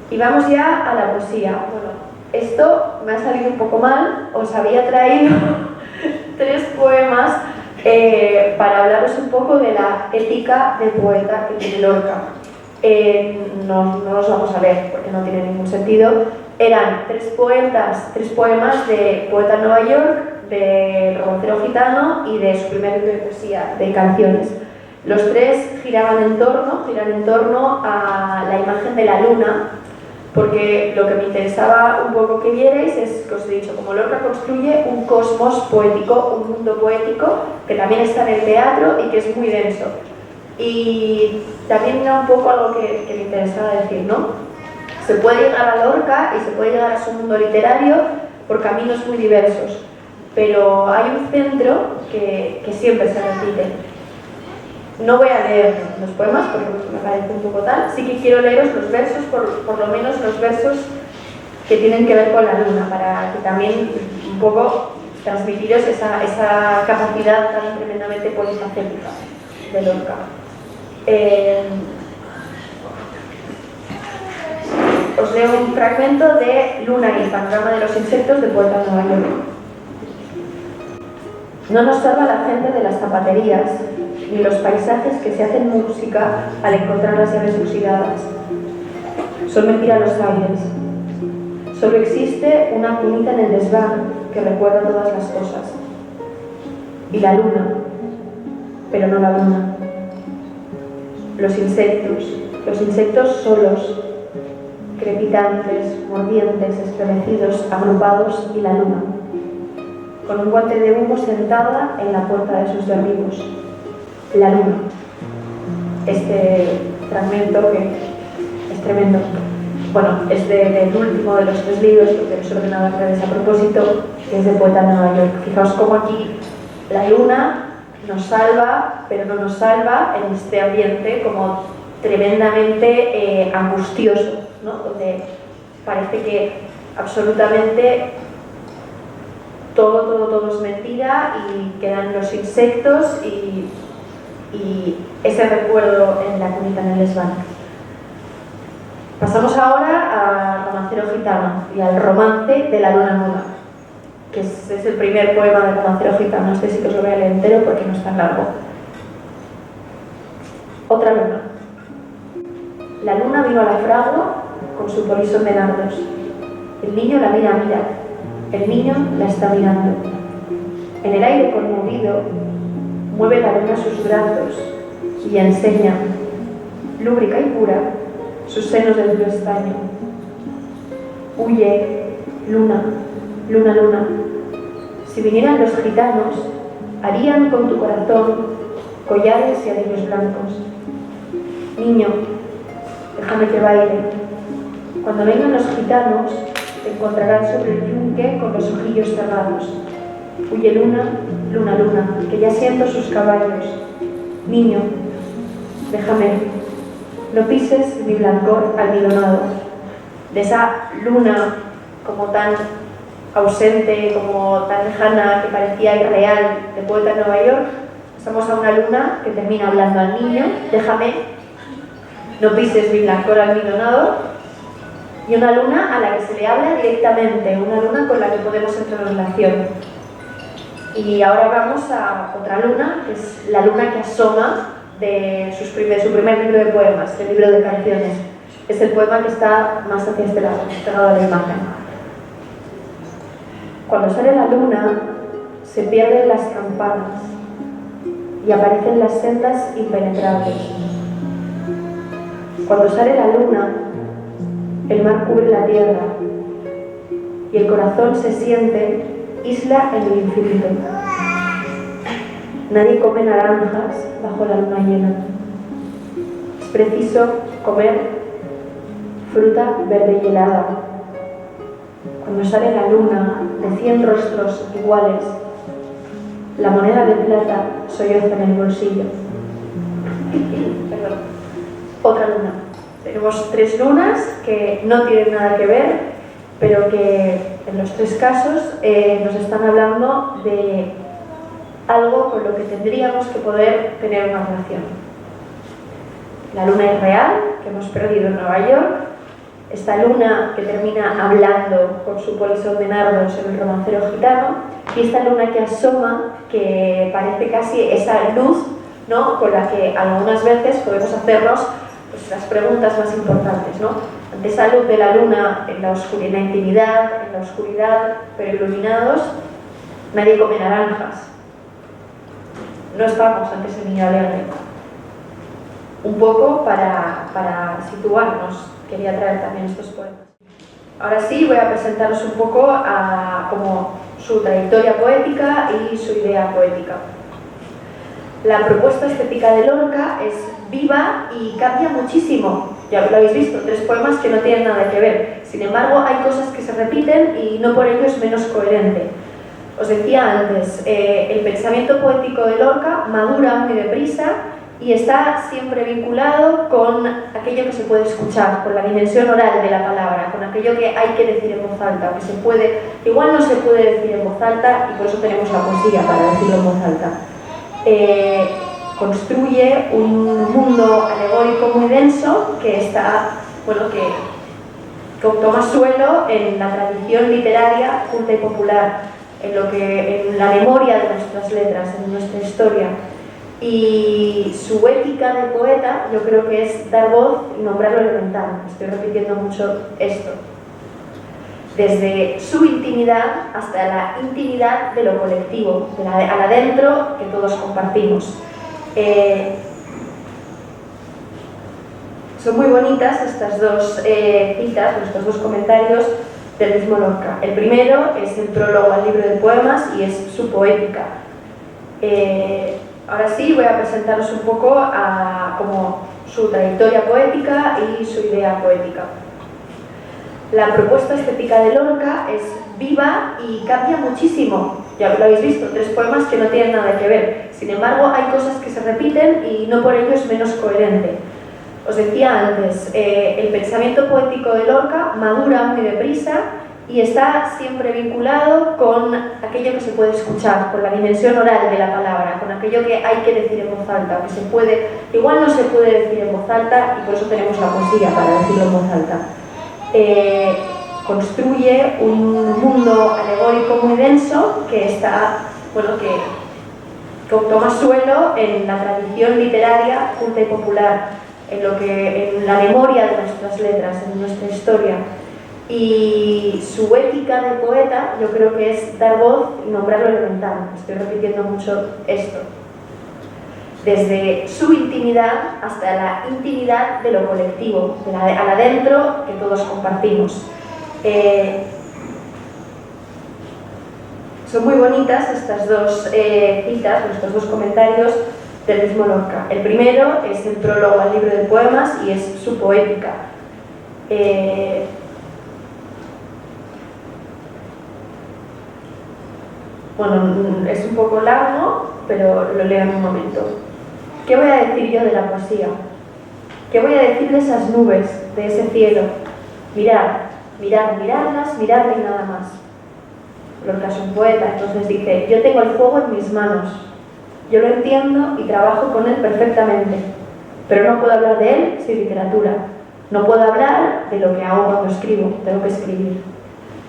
Speaker 3: Y vamos ya a la poesía. Bueno, esto me ha salido un poco mal. Os había traído tres poemas para hablaros un poco de la ética del poeta que tiene Lorca. No los vamos a leer porque no tiene ningún sentido. Eran tres poemas de Poeta en Nueva York, de Romancero Gitano y de su primer libro de poesía, de canciones. Los tres giran en torno a la imagen de la luna, porque lo que me interesaba un poco que vierais es, que os he dicho, como Lorca construye un cosmos poético, un mundo poético, que también está en el teatro y que es muy denso. Y también era un poco algo que me interesaba decir, ¿no? Se puede llegar a Lorca y se puede llegar a su mundo literario por caminos muy diversos, pero hay un centro que siempre se repite. No voy a leer los poemas porque me parece un poco tal, sí que quiero leeros los versos, por lo menos los versos que tienen que ver con la luna, para que también un poco transmitiros esa capacidad tan tremendamente polifacética de Lorca. Os leo un fragmento de Luna y el panorama de los insectos de Poeta en Nueva York. No nos salva la gente de las zapaterías, ni los paisajes que se hacen música al encontrar las llaves oxidadas. Son mentira los aires. Solo existe una cunita en el desván que recuerda todas las cosas. Y la luna, pero no la luna. Los insectos solos, crepitantes, mordientes, estremecidos, agrupados, y la luna, con un guante de humo sentada en la puerta de sus derribos. La luna. Este fragmento que es tremendo. Bueno, es del último de los tres libros, porque los he ordenado al revés a propósito, que es de Poeta en Nueva York. Fijaos cómo aquí la luna nos salva, pero no nos salva en este ambiente como tremendamente angustioso, ¿no? Donde parece que absolutamente todo es mentira y quedan los insectos y ese recuerdo en la cunita en el desván. Pasamos ahora a Romancero Gitano y al romance de la luna nuda, que es el primer poema de Romancero Gitano. Este sí que os lo voy a leer entero porque no es tan largo. Otra luna. La luna vino a la fragua con su polisón de nardos. El niño la mira. El niño la está mirando. En el aire conmovido, mueve la luna sus brazos y enseña, lúbrica y pura, sus senos del blue estaño. Huye, luna, luna, luna. Si vinieran los gitanos, harían con tu corazón collares y anillos blancos. Niño, déjame que baile. Cuando vengan los gitanos, te encontrarán sobre el yunque con los ojillos cerrados. Huye luna, luna, luna, que ya siento sus caballos. Niño, déjame, no pises mi blancor almidonado. De esa luna como tan ausente, como tan lejana, que parecía irreal, de Poeta en Nueva York, pasamos a una luna que termina hablando al niño, déjame, no pises mi blancor almidonado, y una luna a la que se le habla directamente, una luna con la que podemos entrar en relación. Y ahora vamos a otra luna, que es la luna que asoma de su primer libro de poemas, el libro de canciones. Es el poema que está más hacia este lado, pegado a la imagen. Cuando sale la luna, se pierden las campanas y aparecen las sendas impenetrables. Cuando sale la luna, el mar cubre la tierra y el corazón se siente isla en el infinito. Nadie come naranjas bajo la luna llena. Es preciso comer fruta verde y helada. Cuando sale la luna de 100 rostros iguales, la moneda de plata solloza en el bolsillo. Perdón. Otra luna. Tenemos tres lunas que no tienen nada que ver, pero que en los tres casos nos están hablando de algo con lo que tendríamos que poder tener una relación. La luna es real, que hemos perdido en Nueva York. Esta luna que termina hablando con su polisón de nardos en el Romancero Gitano, aquí esta luna que asoma, que parece casi esa luz, ¿no?, con la que algunas veces podemos hacernos pues, las preguntas más importantes, ¿no? Ante esa luz de la luna en la oscuridad, en la intimidad, en la oscuridad, pero iluminados, nadie come naranjas. No estamos ante ese niño alegre. Un poco para situarnos, quería traer también estos poemas. Ahora sí, voy a presentaros un poco como su trayectoria poética y su idea poética. La propuesta estética de Lorca es viva y cambia muchísimo. Ya lo habéis visto, 3 poemas que no tienen nada que ver. Sin embargo, hay cosas que se repiten y no por ello es menos coherente. Os decía antes, el pensamiento poético de Lorca madura muy deprisa y está siempre vinculado con aquello que se puede escuchar, con la dimensión oral de la palabra, con aquello que hay que decir en voz alta, que se puede, igual no se puede decir en voz alta y por eso tenemos la poesía para decirlo en voz alta. Construye un mundo alegórico muy denso que está, bueno, que toma suelo en la tradición literaria culta y popular, en la memoria de nuestras letras, en nuestra historia. Y su ética de poeta yo creo que es dar voz y nombrar lo elemental. Estoy repitiendo mucho esto. Desde su intimidad hasta la intimidad de lo colectivo, al adentro que todos compartimos. Son muy bonitas estas 2 citas, estos 2 comentarios del mismo Lorca. El primero es el prólogo al libro de poemas y es su poética. Ahora sí, voy a presentaros un poco como su trayectoria poética y su idea poética. La propuesta estética de Lorca es viva y cambia muchísimo. Ya lo habéis visto, 3 poemas que no tienen nada que ver. Sin embargo, hay cosas que se repiten y no por ello es menos coherente. Os decía antes, el pensamiento poético de Lorca madura muy deprisa y está siempre vinculado con aquello que se puede escuchar, con la dimensión oral de la palabra, con aquello que hay que decir en voz alta, que se puede, igual no se puede decir en voz alta y por eso tenemos la poesía para decirlo en voz alta. Construye un mundo alegórico muy denso que está, bueno, que toma suelo en la tradición literaria culta y popular, en la memoria de nuestras letras, en nuestra historia. Y su ética de poeta yo creo que es dar voz y nombrar lo elemental. Estoy repitiendo mucho esto. Desde su intimidad hasta la intimidad de lo colectivo, al adentro que todos compartimos. Son muy bonitas estas 2 citas, estos 2 comentarios del mismo Lorca. El primero es el prólogo al libro de poemas y es su poética. Bueno, es un poco largo, pero lo leo en un momento. ¿Qué voy a decir yo de la poesía? ¿Qué voy a decir de esas nubes, de ese cielo? Mirarlas, mirarle y nada más. Lorca es un poeta, entonces dice, yo tengo el fuego en mis manos. Yo lo entiendo y trabajo con él perfectamente, pero no puedo hablar de él sin literatura. No puedo hablar de lo que hago cuando escribo, tengo que escribir.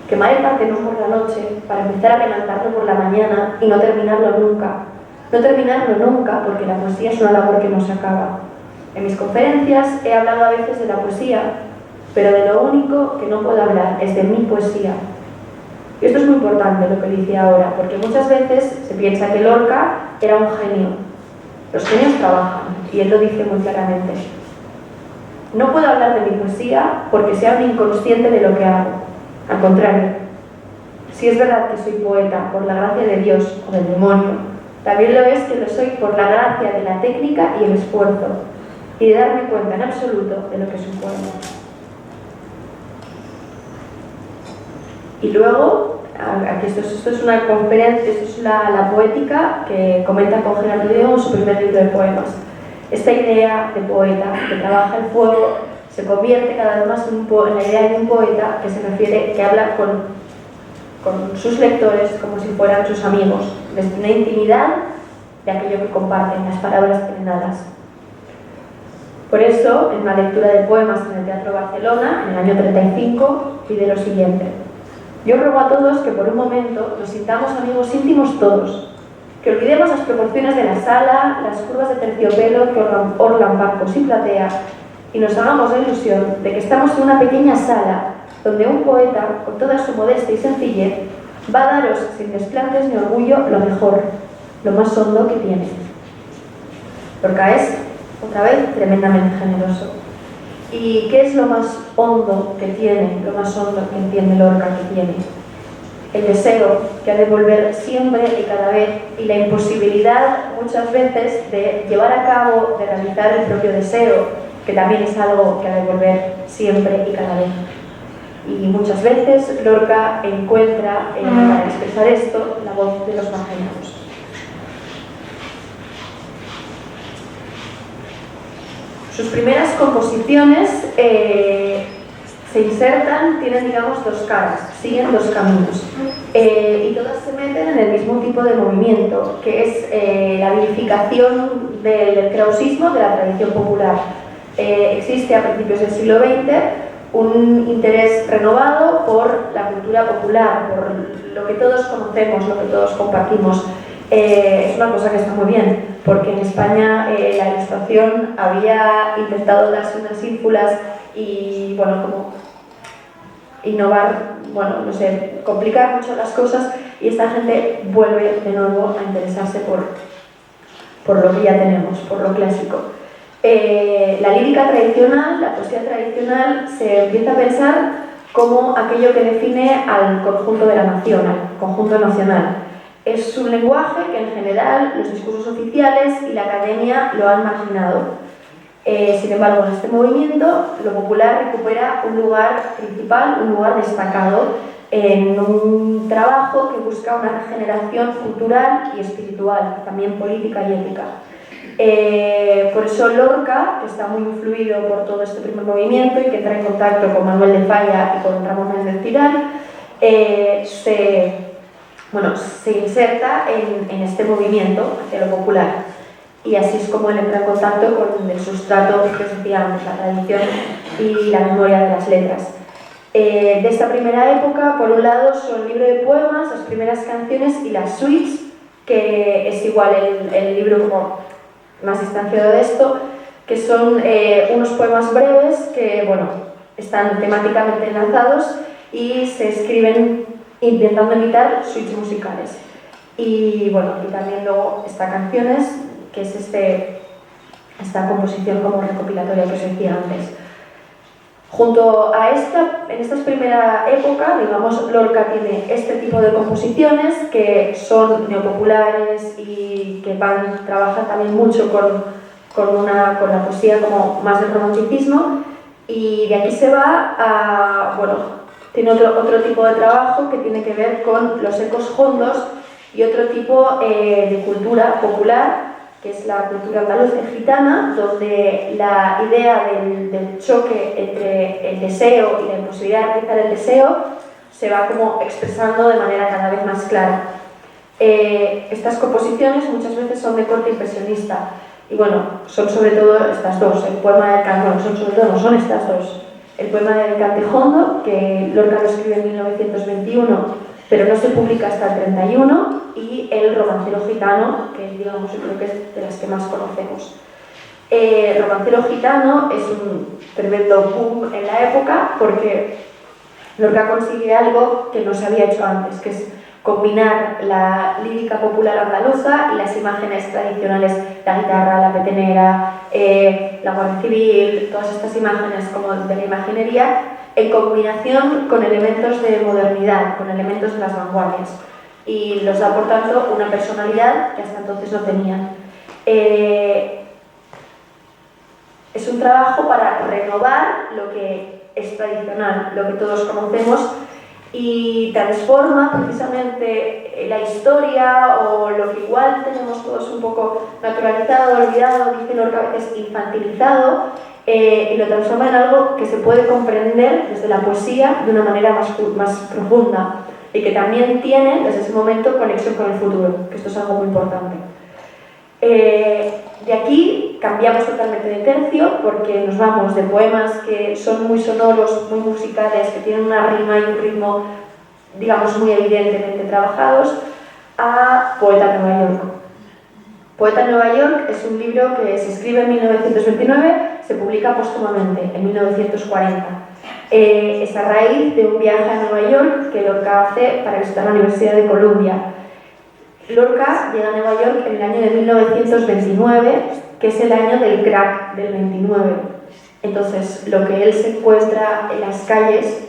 Speaker 3: Quemar el Partenón por la noche para empezar a levantarlo por la mañana y no terminarlo nunca. No terminarlo nunca porque la poesía es una labor que no se acaba. En mis conferencias he hablado a veces de la poesía, pero de lo único que no puedo hablar es de mi poesía. Y esto es muy importante lo que dice ahora, porque muchas veces se piensa que Lorca era un genio. Los genios trabajan, y él lo dice muy claramente. No puedo hablar de mi poesía porque sea un inconsciente de lo que hago. Al contrario, si es verdad que soy poeta por la gracia de Dios o del demonio, también lo es que lo soy por la gracia de la técnica y el esfuerzo, y de darme cuenta en absoluto de lo que es un poema. Y luego, aquí esto es una conferencia, esto es la poética que comenta con Gerardo Diego en su primer libro de poemas. Esta idea de poeta que trabaja el fuego se convierte cada vez más en la idea de un poeta que se refiere, que habla con sus lectores como si fueran sus amigos, desde una intimidad de aquello que comparten, las palabras tienen alas. Por eso, en una lectura de poemas en el Teatro Barcelona, en el año 35, pide lo siguiente. yo ruego a todos que por un momento nos sintamos amigos íntimos todos, que olvidemos las proporciones de la sala, las curvas de terciopelo que orlan bancos y platea, y nos hagamos la ilusión de que estamos en una pequeña sala donde un poeta, con toda su modestia y sencillez, va a daros, sin desplantes ni orgullo, lo mejor, lo más hondo que tiene. Lorca es, otra vez, tremendamente generoso. ¿Y qué es lo más hondo que tiene, lo más hondo que entiende Lorca que tiene? El deseo que ha de volver siempre y cada vez, y la imposibilidad muchas veces de llevar a cabo, de realizar el propio deseo, que también es algo que ha de volver siempre y cada vez. Y muchas veces Lorca encuentra, para expresar esto, la voz de los marginados. Sus primeras composiciones se insertan, tienen, digamos, dos caras, siguen dos caminos, y todas se meten en el mismo tipo de movimiento, que es la vilificación del krausismo, de la tradición popular. Existe a principios del siglo XX un interés renovado por la cultura popular, por lo que todos conocemos, lo que todos compartimos. Es una cosa que está muy bien, porque en España la Ilustración había intentado darse unas ínfulas y, bueno, como innovar, bueno, no sé, complicar mucho las cosas, y esta gente vuelve de nuevo a interesarse por lo que ya tenemos, por lo clásico. La lírica tradicional, la poesía tradicional, se empieza a pensar como aquello que define al conjunto de la nación, al conjunto nacional. Es un lenguaje que en general los discursos oficiales y la academia lo han marginado. Sin embargo, en este movimiento lo popular recupera un lugar principal, un lugar destacado en un trabajo que busca una regeneración cultural y espiritual, también política y ética. Por eso Lorca, que está muy influido por todo este primer movimiento y que entra en contacto con Manuel de Falla y con Ramón Méndez Pidal, se inserta en este movimiento hacia lo popular. Y así es como él entra en contacto con el sustrato que os decía antes, la tradición y la memoria de las letras. De esta primera época, por un lado, son el libro de poemas, las primeras canciones y las suites, que es igual el libro como más distanciado de esto, que son unos poemas breves que, bueno, están temáticamente enlazados y se escriben intentando imitar suites musicales. Y bueno, y también luego está canciones, que es esta composición como recopilatoria que os decía antes. Junto a en esta primera época, digamos, Lorca tiene este tipo de composiciones que son neopopulares y que trabajan también mucho con la poesía como más del romanticismo, y de aquí se va a, bueno, tiene otro tipo de trabajo que tiene que ver con los ecos hondos y otro tipo de cultura popular, que es la cultura andaluza y gitana, donde la idea del choque entre el deseo y la imposibilidad de realizar el deseo se va como expresando de manera cada vez más clara. Estas composiciones muchas veces son de corte impresionista, y bueno, son sobre todo estas dos, el poema del Cante, son estas dos. El poema del Cantejondo, que Lorca lo escribe en 1921, pero no se publica hasta el 31, y el Romancero Gitano, que digamos, yo creo que es de las que más conocemos. Romancero Gitano es un tremendo boom en la época, porque Lorca consigue algo que no se había hecho antes, que es combinar la lírica popular andaluza y las imágenes tradicionales, la guitarra, la petenera, la Guardia Civil, todas estas imágenes como de la imaginería, en combinación con elementos de modernidad, con elementos de las vanguardias, y los da, por tanto, una personalidad que hasta entonces no tenían. Es un trabajo para renovar lo que es tradicional, lo que todos conocemos, y transforma precisamente la historia, o lo que igual tenemos todos un poco naturalizado, olvidado, dice Lorca a veces infantilizado, y lo transforma en algo que se puede comprender desde la poesía de una manera más profunda, y que también tiene desde ese momento conexión con el futuro, que esto es algo muy importante. De aquí cambiamos totalmente de tercio, porque nos vamos de poemas que son muy sonoros, muy musicales, que tienen una rima y un ritmo digamos, muy evidentemente trabajados, a Poeta en Nueva York. Poeta en Nueva York es un libro que se escribe en 1929, se publica póstumamente en 1940. Es a raíz de un viaje a Nueva York que Lorca hace para visitar la Universidad de Columbia. Lorca llega a Nueva York en el año de 1929, que es el año del crack del 29. Entonces, lo que él se encuentra en las calles,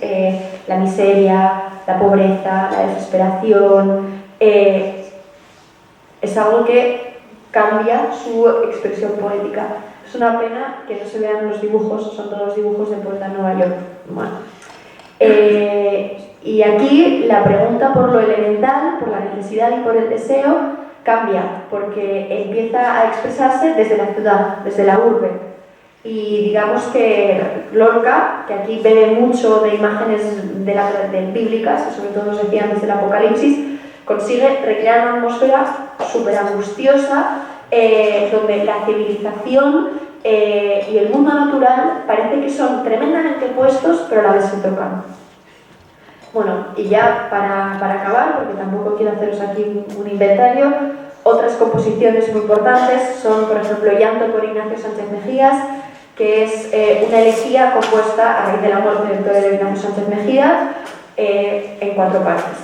Speaker 3: la miseria, la pobreza, la desesperación, es algo que cambia su expresión poética. Es una pena que no se vean los dibujos, son todos dibujos de Poeta en Nueva York. Bueno. Y aquí la pregunta por lo elemental, por la necesidad y por el deseo cambia, porque empieza a expresarse desde la ciudad, desde la urbe. Y digamos que Lorca, que aquí bebe mucho de imágenes bíblicas, sobre todo nos decían desde el Apocalipsis, consigue recrear una atmósfera súper angustiosa, donde la civilización y el mundo natural parece que son tremendamente opuestos, pero a la vez se tocan. Bueno, y ya para acabar, porque tampoco quiero haceros aquí un inventario, otras composiciones muy importantes son, por ejemplo, Llanto por Ignacio Sánchez Mejías, que es una elegía compuesta a raíz de la muerte del torero Ignacio Sánchez Mejías en 4 partes.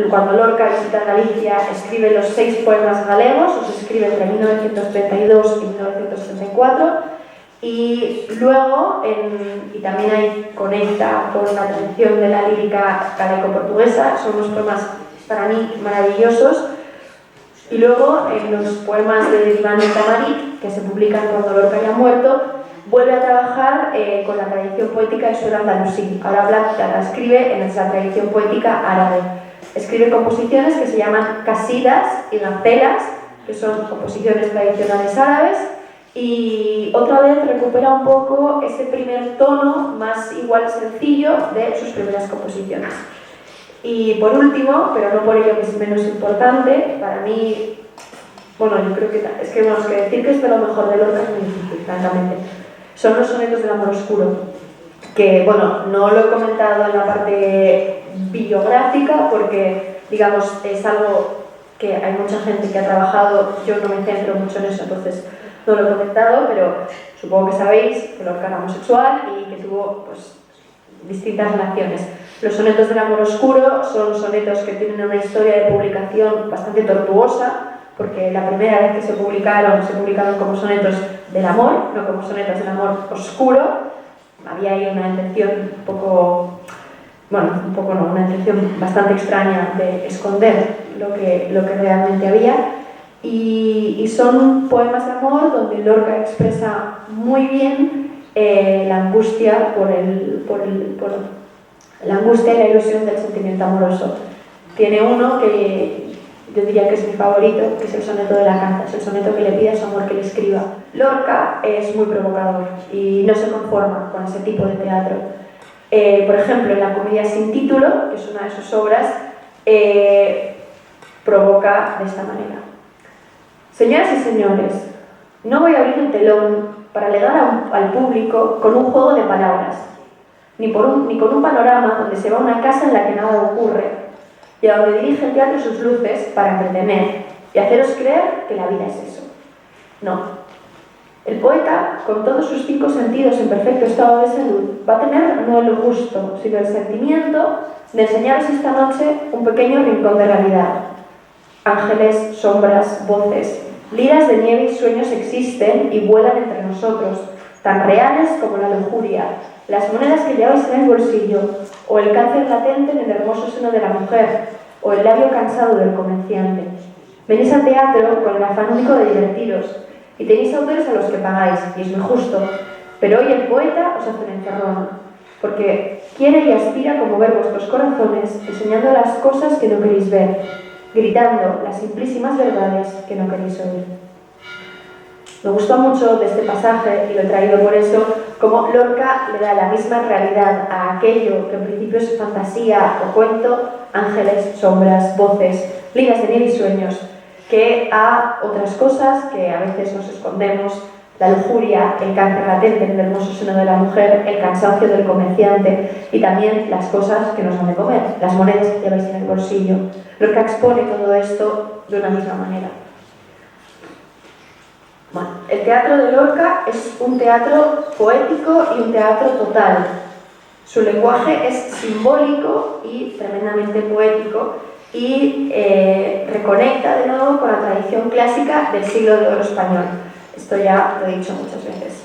Speaker 3: Cuando Lorca visita Galicia, escribe los 6 poemas galegos, los escribe entre 1932 y 1934, y luego, y también ahí conecta con la tradición de la lírica galaico-portuguesa, son unos poemas para mí maravillosos. Y luego, en los poemas de Diván y Tamarit, que se publican cuando Lorca ya ha muerto, vuelve a trabajar con la tradición poética de suelo andalusí. Ahora la escribe en la tradición poética árabe. Escribe composiciones que se llaman casidas y gacelas, que son composiciones tradicionales árabes, y otra vez recupera un poco ese primer tono más igual sencillo de sus primeras composiciones. Y por último, pero no por ello que es menos importante, para mí, bueno, yo creo que es que decir que es de lo mejor de Lorca es muy difícil, francamente. Son los sonetos del amor oscuro, que, bueno, no lo he comentado en la parte bibliográfica porque, digamos, es algo que hay mucha gente que ha trabajado, yo no me centro mucho en eso, entonces no lo he comentado, pero supongo que sabéis que Lorca era homosexual y que tuvo, pues, distintas relaciones. Los sonetos del amor oscuro son sonetos que tienen una historia de publicación bastante tortuosa, porque la primera vez que se publicaron como sonetos del amor, no como sonetos del amor oscuro. Había ahí una intención una intención bastante extraña de esconder lo que realmente había. Y son poemas de amor donde Lorca expresa muy bien la angustia la angustia y la ilusión del sentimiento amoroso. Tiene uno que yo diría que es mi favorito, que es el soneto de la carta, es el soneto que le pide a su amor que le escriba. Lorca es muy provocador y no se conforma con ese tipo de teatro. Por ejemplo, en la comedia Sin título, que es una de sus obras, provoca de esta manera. Señoras y señores, no voy a abrir el telón para alegar al público con un juego de palabras, ni con un panorama donde se va a una casa en la que nada ocurre y a donde dirige el teatro sus luces para entretener y haceros creer que la vida es eso. No. El poeta, con todos sus 5 sentidos en perfecto estado de salud, va a tener no el gusto, sino el sentimiento de enseñaros esta noche un pequeño rincón de realidad. Ángeles, sombras, voces, liras de nieve y sueños existen y vuelan entre nosotros, tan reales como la lujuria, las monedas que lleváis en el bolsillo, o el cáncer latente en el hermoso seno de la mujer, o el labio cansado del comerciante. Venís al teatro con el afán único de divertiros, y tenéis autores a los que pagáis, y es muy justo, pero hoy el poeta os hace un encerrón, porque quiere y aspira como ver vuestros corazones, enseñando las cosas que no queréis ver, gritando las simplísimas verdades que no queréis oír. Me gustó mucho de este pasaje, y lo he traído por eso, como Lorca le da la misma realidad a aquello que en principio es fantasía o cuento, ángeles, sombras, voces, liras de nieve y sueños, que a otras cosas que a veces nos escondemos la lujuria, el cáncer latente en el hermoso seno de la mujer, el cansancio del comerciante y también las cosas que nos dan de comer, las monedas que lleváis en el bolsillo. Lorca expone todo esto de una misma manera. Bueno, el teatro de Lorca es un teatro poético y un teatro total. Su lenguaje es simbólico y tremendamente poético y reconecta de nuevo con la tradición clásica del siglo de oro español. Esto ya lo he dicho muchas veces.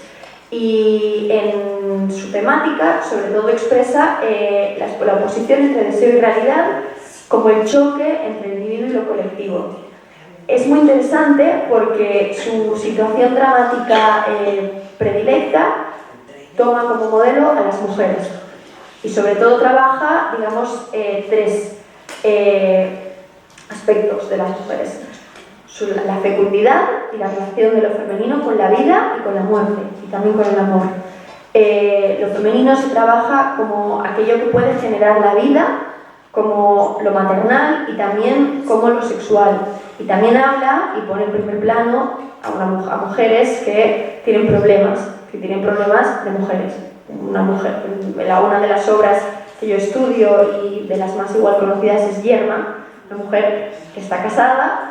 Speaker 3: Y en su temática, sobre todo, expresa la oposición entre deseo y realidad, como el choque entre el individuo y lo colectivo. Es muy interesante porque su situación dramática predilecta toma como modelo a las mujeres y sobre todo trabaja, digamos, tres aspectos de las mujeres: la fecundidad y la relación de lo femenino con la vida y con la muerte y también con el amor. Lo femenino se trabaja como aquello que puede generar la vida, como lo maternal y también como lo sexual. Y también habla y pone en primer plano a mujeres que tienen problemas de mujeres. Una de las obras que yo estudio y de las más igual conocidas es Yerma, una mujer que está casada,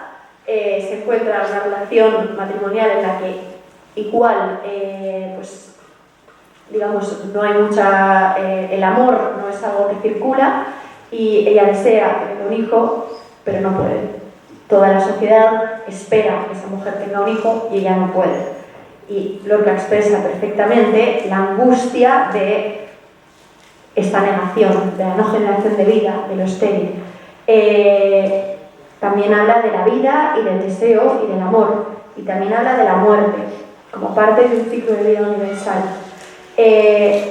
Speaker 3: se encuentra en una relación matrimonial en la que igual, pues digamos, no hay mucha, el amor no es algo que circula y ella desea tener un hijo, pero no puede. Toda la sociedad espera que esa mujer tenga un hijo y ella no puede. Y Lorca expresa perfectamente la angustia de esta negación, de la no generación de vida, de lo estéril. También habla de la vida y del deseo y del amor. Y también habla de la muerte, como parte de un ciclo de vida universal.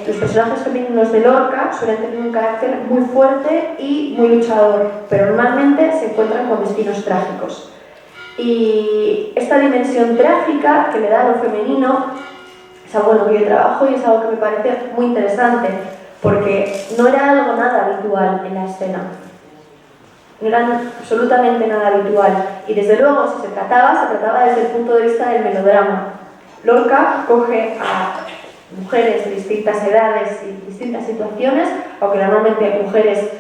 Speaker 3: Los personajes femeninos de Lorca suelen tener un carácter muy fuerte y muy luchador, pero normalmente se encuentran con destinos trágicos. Y esta dimensión trágica que le da a lo femenino es algo en lo que yo trabajo y es algo que me parece muy interesante, porque no era algo nada habitual en la escena. No era absolutamente nada habitual. Y desde luego, si se trataba desde el punto de vista del melodrama. Lorca coge a mujeres de distintas edades y distintas situaciones, aunque normalmente mujeres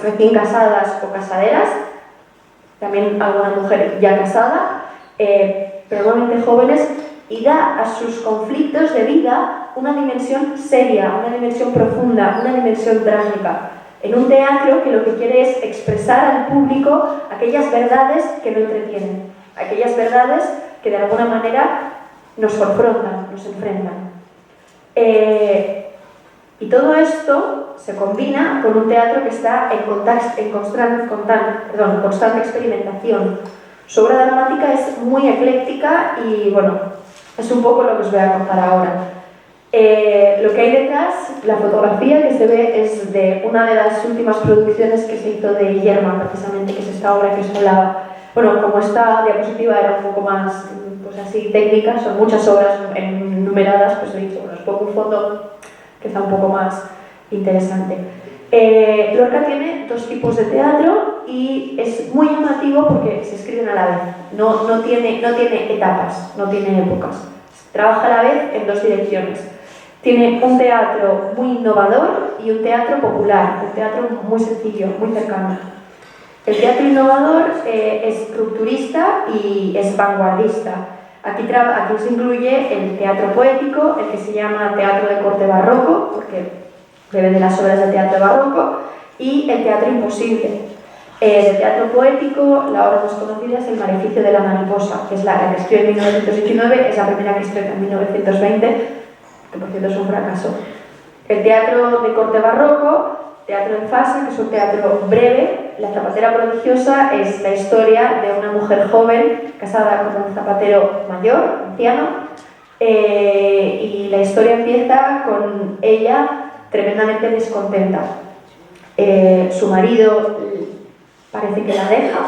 Speaker 3: recién casadas o casaderas, también alguna mujer ya casada, pero normalmente jóvenes, y da a sus conflictos de vida una dimensión seria, una dimensión profunda, una dimensión trágica, en un teatro que lo que quiere es expresar al público aquellas verdades que no entretienen, aquellas verdades que de alguna manera nos confrontan, nos enfrentan. Y todo esto se combina con un teatro que está en constante experimentación. Su obra dramática es muy ecléctica y, bueno, es un poco lo que os voy a contar ahora. Lo que hay detrás, la fotografía que se ve es de una de las últimas producciones que se hizo de Yerma, precisamente, que es esta obra que os hablaba. Bueno, como esta diapositiva era un poco más, pues así, técnica, son muchas obras enumeradas, pues he dicho, bueno, os pongo un fondo que está un poco más interesante. Lorca tiene dos tipos de teatro y es muy llamativo porque se escriben a la vez. No tiene etapas, no tiene épocas. Trabaja a la vez en dos direcciones. Tiene un teatro muy innovador y un teatro popular, un teatro muy sencillo, muy cercano. El teatro innovador es rupturista y es vanguardista. Aquí se incluye el teatro poético, el que se llama teatro de corte barroco, porque bebe de las obras del teatro barroco, y el teatro imposible. El teatro poético, la obra más conocida es El maleficio de la mariposa, que es la que escribe en 1919, es la primera que escribe en 1920, que por cierto es un fracaso. El teatro de corte barroco, teatro en fase, que es un teatro breve. La zapatera prodigiosa es la historia de una mujer joven casada con un zapatero mayor, anciano, y la historia empieza con ella tremendamente descontenta. Su marido parece que la deja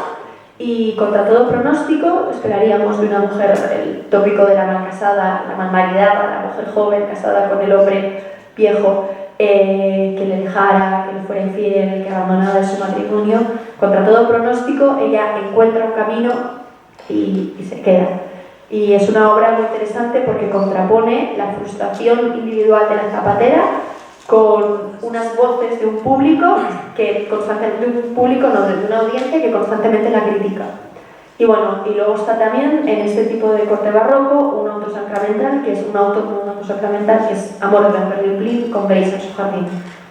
Speaker 3: y contra todo pronóstico esperaríamos de una mujer el tópico de la mal casada, la mal maridada, la mujer joven casada con el hombre viejo, que le dejara, que le fuera infiel, que abandonara su matrimonio. Contra todo pronóstico ella encuentra un camino y se queda. Y es una obra muy interesante porque contrapone la frustración individual de la zapatera con unas voces de un público que constantemente, de un público, no, de una audiencia que constantemente la critica. Y bueno, y luego está también en este tipo de corte barroco un auto sacramental, que es un auto sacramental que es Amor de Berlín con Grace en su jardín,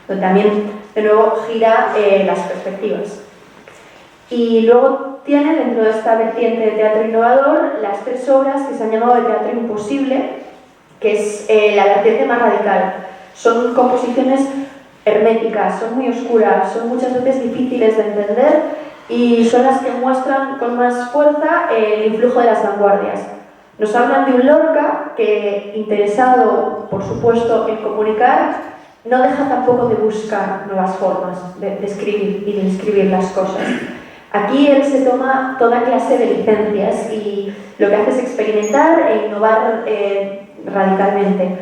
Speaker 3: donde también de nuevo gira las perspectivas. Y luego tiene dentro de esta vertiente de teatro innovador las 3 obras que se han llamado de teatro imposible, que es la vertiente más radical. Son composiciones herméticas, son muy oscuras, son muchas veces difíciles de entender y son las que muestran con más fuerza el influjo de las vanguardias. Nos hablan de un Lorca que, interesado, por supuesto, en comunicar, no deja tampoco de buscar nuevas formas de escribir y de inscribir las cosas. Aquí él se toma toda clase de licencias y lo que hace es experimentar e innovar radicalmente.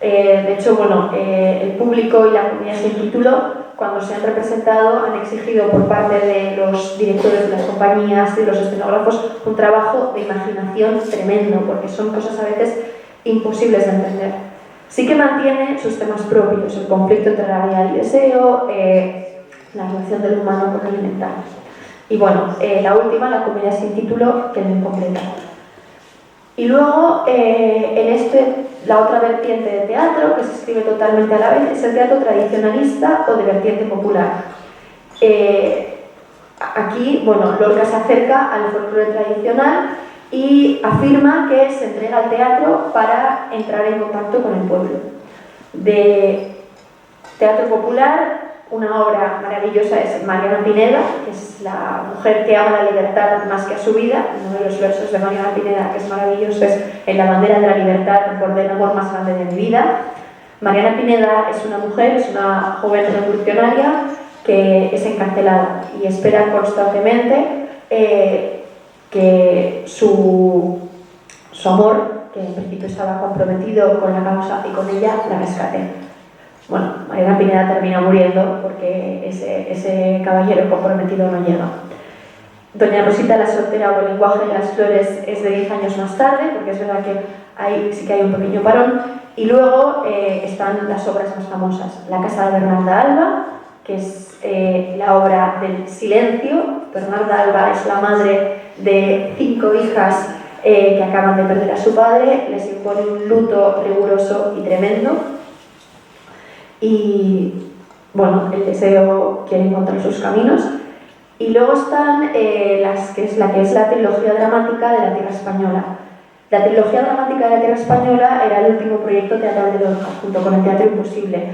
Speaker 3: De hecho, bueno, el público y la comunidad sin título, cuando se han representado, han exigido por parte de los directores de las compañías y los escenógrafos un trabajo de imaginación tremendo, porque son cosas a veces imposibles de entender. Sí que mantiene sus temas propios, el conflicto entre la realidad y el deseo, la relación del humano con el elemental. Y bueno, la última, la comedia sin título, quedó incompleta. Y luego, la otra vertiente de teatro, que se escribe totalmente a la vez, es el teatro tradicionalista o de vertiente popular. Aquí, bueno, Lorca se acerca al folclore tradicional y afirma que se entrega al teatro para entrar en contacto con el pueblo. De teatro popular, una obra maravillosa es Mariana Pineda, que es la mujer que ama la libertad más que a su vida. Uno de los versos de Mariana Pineda que es maravilloso es: en la bandera de la libertad bordé el amor más grande de mi vida. Mariana Pineda es una mujer, es una joven revolucionaria que es encarcelada y espera constantemente que su amor, que en principio estaba comprometido con la causa y con ella, la rescate. Bueno, Mariana Pineda termina muriendo porque ese caballero comprometido no llega. Doña Rosita la soltera o el lenguaje de las flores es de 10 años más tarde, porque es verdad que sí que hay un pequeño parón. Y luego están las obras más famosas. La casa de Bernarda Alba, que es la obra del silencio. Bernarda Alba es la madre de 5 hijas que acaban de perder a su padre, les impone un luto riguroso y tremendo. Y bueno, el deseo quiere encontrar sus caminos. Y luego están la que es la trilogía dramática de la Tierra Española. La trilogía dramática de la Tierra Española era el último proyecto teatral de Lorca, junto con el Teatro Imposible.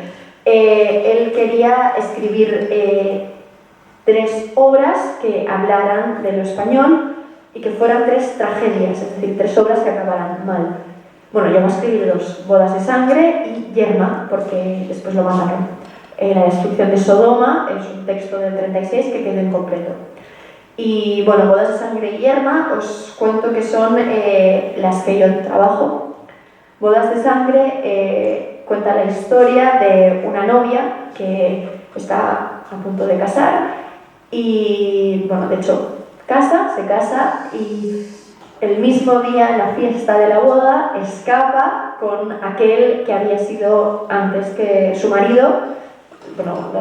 Speaker 3: Él quería escribir 3 obras que hablaran de lo español y que fueran 3 tragedias, es decir, 3 obras que acabaran mal. Bueno, llegó a escribir 2, Bodas de Sangre y Yerma, porque después lo mataron. La destrucción de Sodoma es un texto del 36 que quedó incompleto. Y bueno, Bodas de Sangre y Yerma, os cuento que son las que yo trabajo. Bodas de Sangre cuenta la historia de una novia que está a punto de casar y, bueno, de hecho, se casa y el mismo día, en la fiesta de la boda, escapa con aquel que había sido antes que su marido, bueno,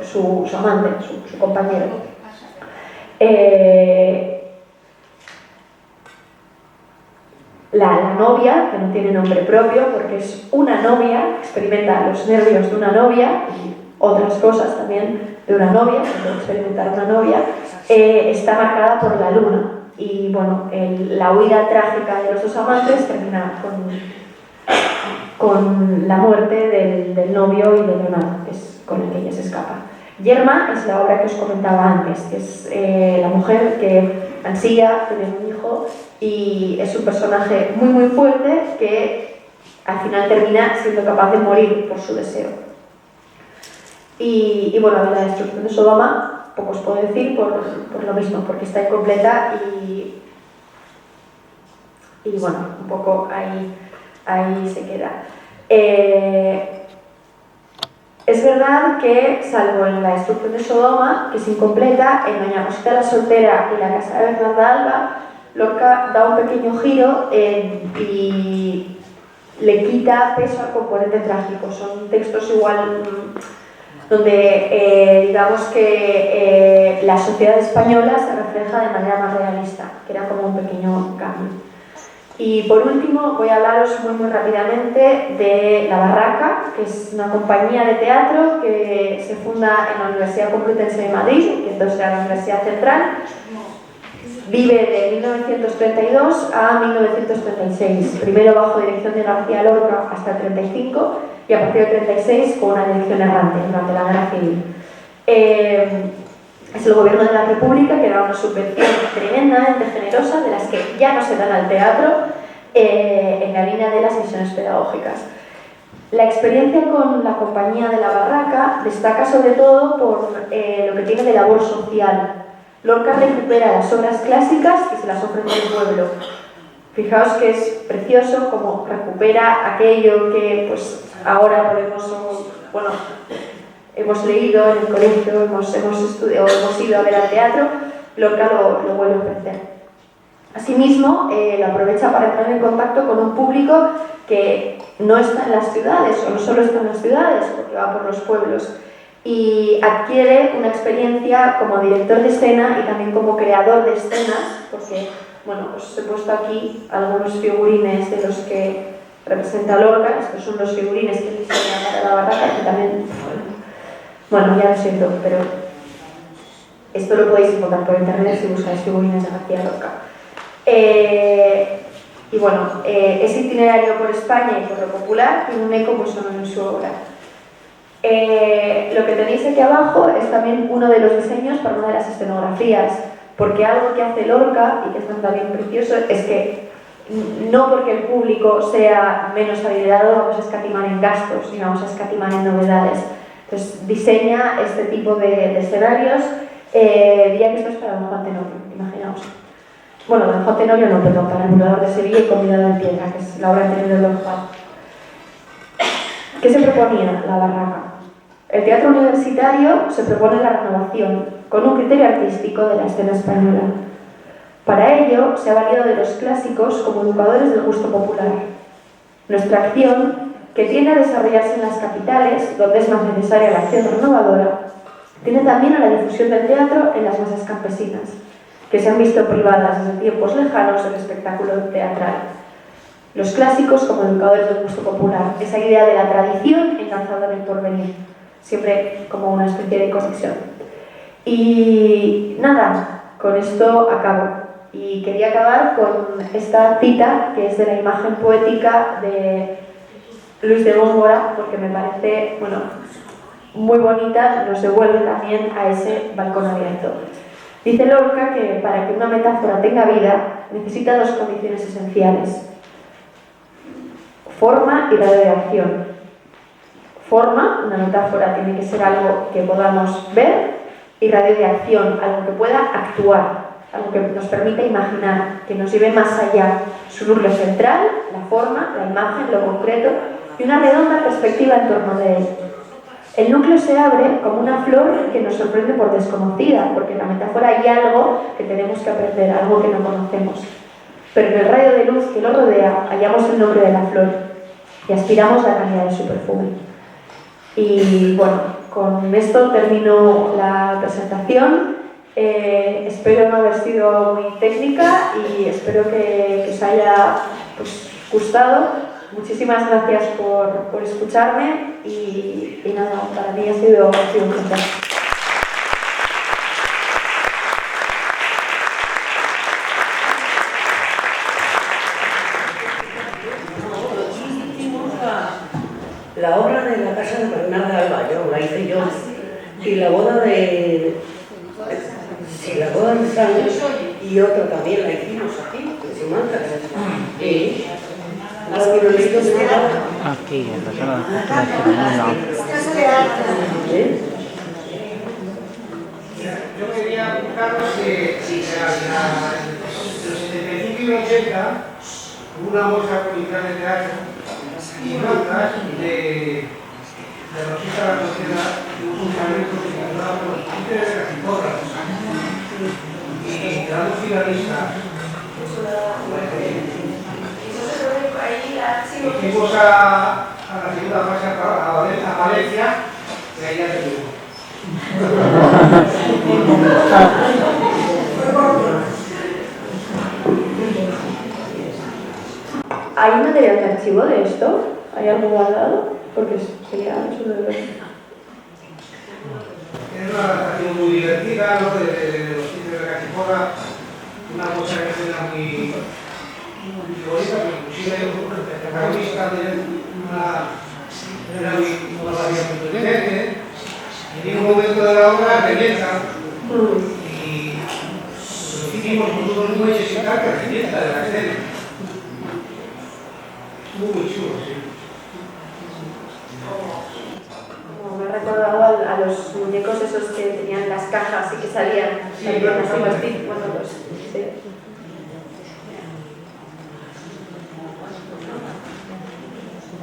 Speaker 3: su amante, su compañero. La novia, que no tiene nombre propio porque es una novia, experimenta los nervios de una novia y otras cosas también de una novia, puede experimentar una novia, está marcada por la luna. Y bueno, la huida trágica de los 2 amantes termina con la muerte del novio y de Leonardo, que es con el que ella se escapa. Yerma es la obra que os comentaba antes, que es la mujer que ansía tener un hijo y es un personaje muy muy fuerte que al final termina siendo capaz de morir por su deseo. Y bueno, la destrucción de Sodoma, poco os puedo decir por lo mismo, porque está incompleta y bueno, un poco ahí se queda. Es verdad que, salvo en la destrucción de Sodoma, que es incompleta, en Doña Rosita la soltera y la casa de Bernarda Alba, Lorca da un pequeño giro y le quita peso al componente trágico. Son textos igual donde digamos que la sociedad española se refleja de manera más realista, que era como un pequeño cambio. Y por último voy a hablaros muy rápidamente de La Barraca, que es una compañía de teatro que se funda en la Universidad Complutense de Madrid, que entonces era la Universidad Central. Vive de 1932 a 1936, primero bajo dirección de García Lorca hasta el 35 y a partir del 36 con una dirección errante durante la Guerra Civil. Es el gobierno de la República que da una subvención tremendamente generosa, de las que ya no se dan al teatro, en la línea de las misiones pedagógicas. La experiencia con la compañía de La Barraca destaca sobre todo por lo que tiene de labor social. Lorca recupera las obras clásicas y se las ofrece al pueblo. Fijaos que es precioso como recupera aquello que pues ahora podemos, bueno, hemos leído en el colegio, hemos estudiado, hemos ido a ver al teatro. Lorca lo vuelve a ofrecer. Asimismo, lo aprovecha para entrar en contacto con un público que no está en las ciudades, o no solo está en las ciudades, porque va por los pueblos, y adquiere una experiencia como director de escena y también como creador de escenas, porque, bueno, os he puesto aquí algunos figurines de los que representa Lorca. Estos son los figurines que diseña para La Barraca, que también, bueno, ya lo siento, pero esto lo podéis encontrar por internet si buscáis figurines de García Lorca. Y bueno, ese itinerario por España y por lo popular tiene un eco pues, en su obra. Lo que tenéis aquí abajo es también uno de los diseños para una de las escenografías, porque algo que hace Lorca, y que es también precioso, es que no porque el público sea menos adinerado vamos a escatimar en gastos y vamos a escatimar en novedades. Entonces diseña este tipo de escenarios. Diría que esto es para Don Juan Tenorio, imaginaos. Bueno, Don Juan Tenorio no, perdón, para el Burlador de Sevilla y Convidado en Piedra, que es la obra anterior de Don Juan. ¿Qué se proponía La Barraca? El teatro universitario se propone la renovación con un criterio artístico de la escena española. Para ello se ha valido de los clásicos como educadores del gusto popular. Nuestra acción, que tiende a desarrollarse en las capitales, donde es más necesaria la acción renovadora, tiene también a la difusión del teatro en las masas campesinas, que se han visto privadas desde tiempos lejanos del espectáculo teatral. Los clásicos como educadores del gusto popular, esa idea de la tradición enlazada en el porvenir, siempre como una especie de conexión. Y nada, con esto acabo. Y quería acabar con esta cita que es de la imagen poética de Luis de Góngora, porque me parece, bueno, muy bonita, nos devuelve también a ese balcón abierto. Dice Lorca que para que una metáfora tenga vida necesita dos condiciones esenciales: forma y radioacción. Forma, una metáfora tiene que ser algo que podamos ver, y radioacción, algo que pueda actuar, algo que nos permita imaginar, que nos lleve más allá. Su núcleo central, la forma, la imagen, lo concreto, y una redonda perspectiva en torno de él. El núcleo se abre como una flor que nos sorprende por desconocida, porque en la metáfora hay algo que tenemos que aprender, algo que no conocemos. Pero en el rayo de luz que lo rodea hallamos el nombre de la flor y aspiramos la calidad de su perfume. Y bueno, con esto termino la presentación. Espero no haber sido muy técnica y espero que os haya pues, gustado. Muchísimas gracias por escucharme y nada, para mí ha sido un placer.
Speaker 1: La obra de la casa de Bernarda Alba, la hice yo, y la boda de... Sí, la boda de Sandra y otra también la hicimos aquí, en Simancas.
Speaker 4: Aquí, en persona no.
Speaker 5: Yo quería preguntaros que en los 75 y 80 hubo una muestra provincial de teatro y notas de Rosita la Sociedad de un funcionamiento que se titulaba Los Títeres de casi todas. Y quedamos finalistas Fuimos a la segunda fase a Valencia, y ahí ya terminó.
Speaker 3: ¿Hay material de archivo de esto? ¿Hay algo guardado? Porque sería chulo de ver.
Speaker 5: Es una adaptación muy divertida, ¿no? De los sitios de la Cachiporra, una cosa que era muy bonita, pero inclusive el protagonista era una variante muy inteligente, y en un momento de la obra revienta, y lo hicimos con unos muelles y tal que revienta de la escena. Muy chulo, sí.
Speaker 3: Me ha recordado a los muñecos esos que tenían las cajas y que salían así los tips, bueno, pues sí.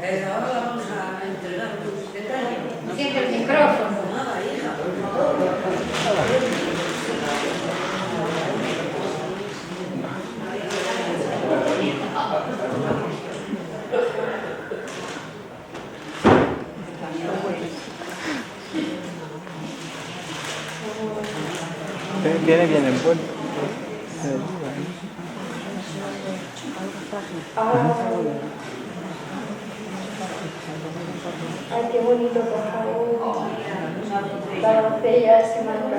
Speaker 1: Ahora vamos a entregar tus detalles.
Speaker 6: Siempre el micrófono.
Speaker 1: Nada, hija, por favor.
Speaker 4: Viene bien envuelto.
Speaker 3: Ay, qué bonito, por favor. La doncella se manda.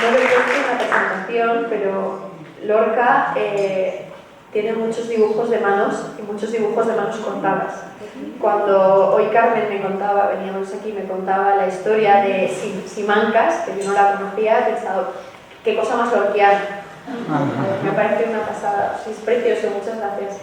Speaker 3: No lo he puesto en la presentación, pero Lorca tiene muchos dibujos de manos y muchos dibujos de manos contadas. Cuando hoy Carmen me contaba, veníamos aquí, me contaba la historia de Simancas, que yo no la conocía, he pensado, qué cosa más lorquiana. Me parece una pasada, es precioso, muchas gracias.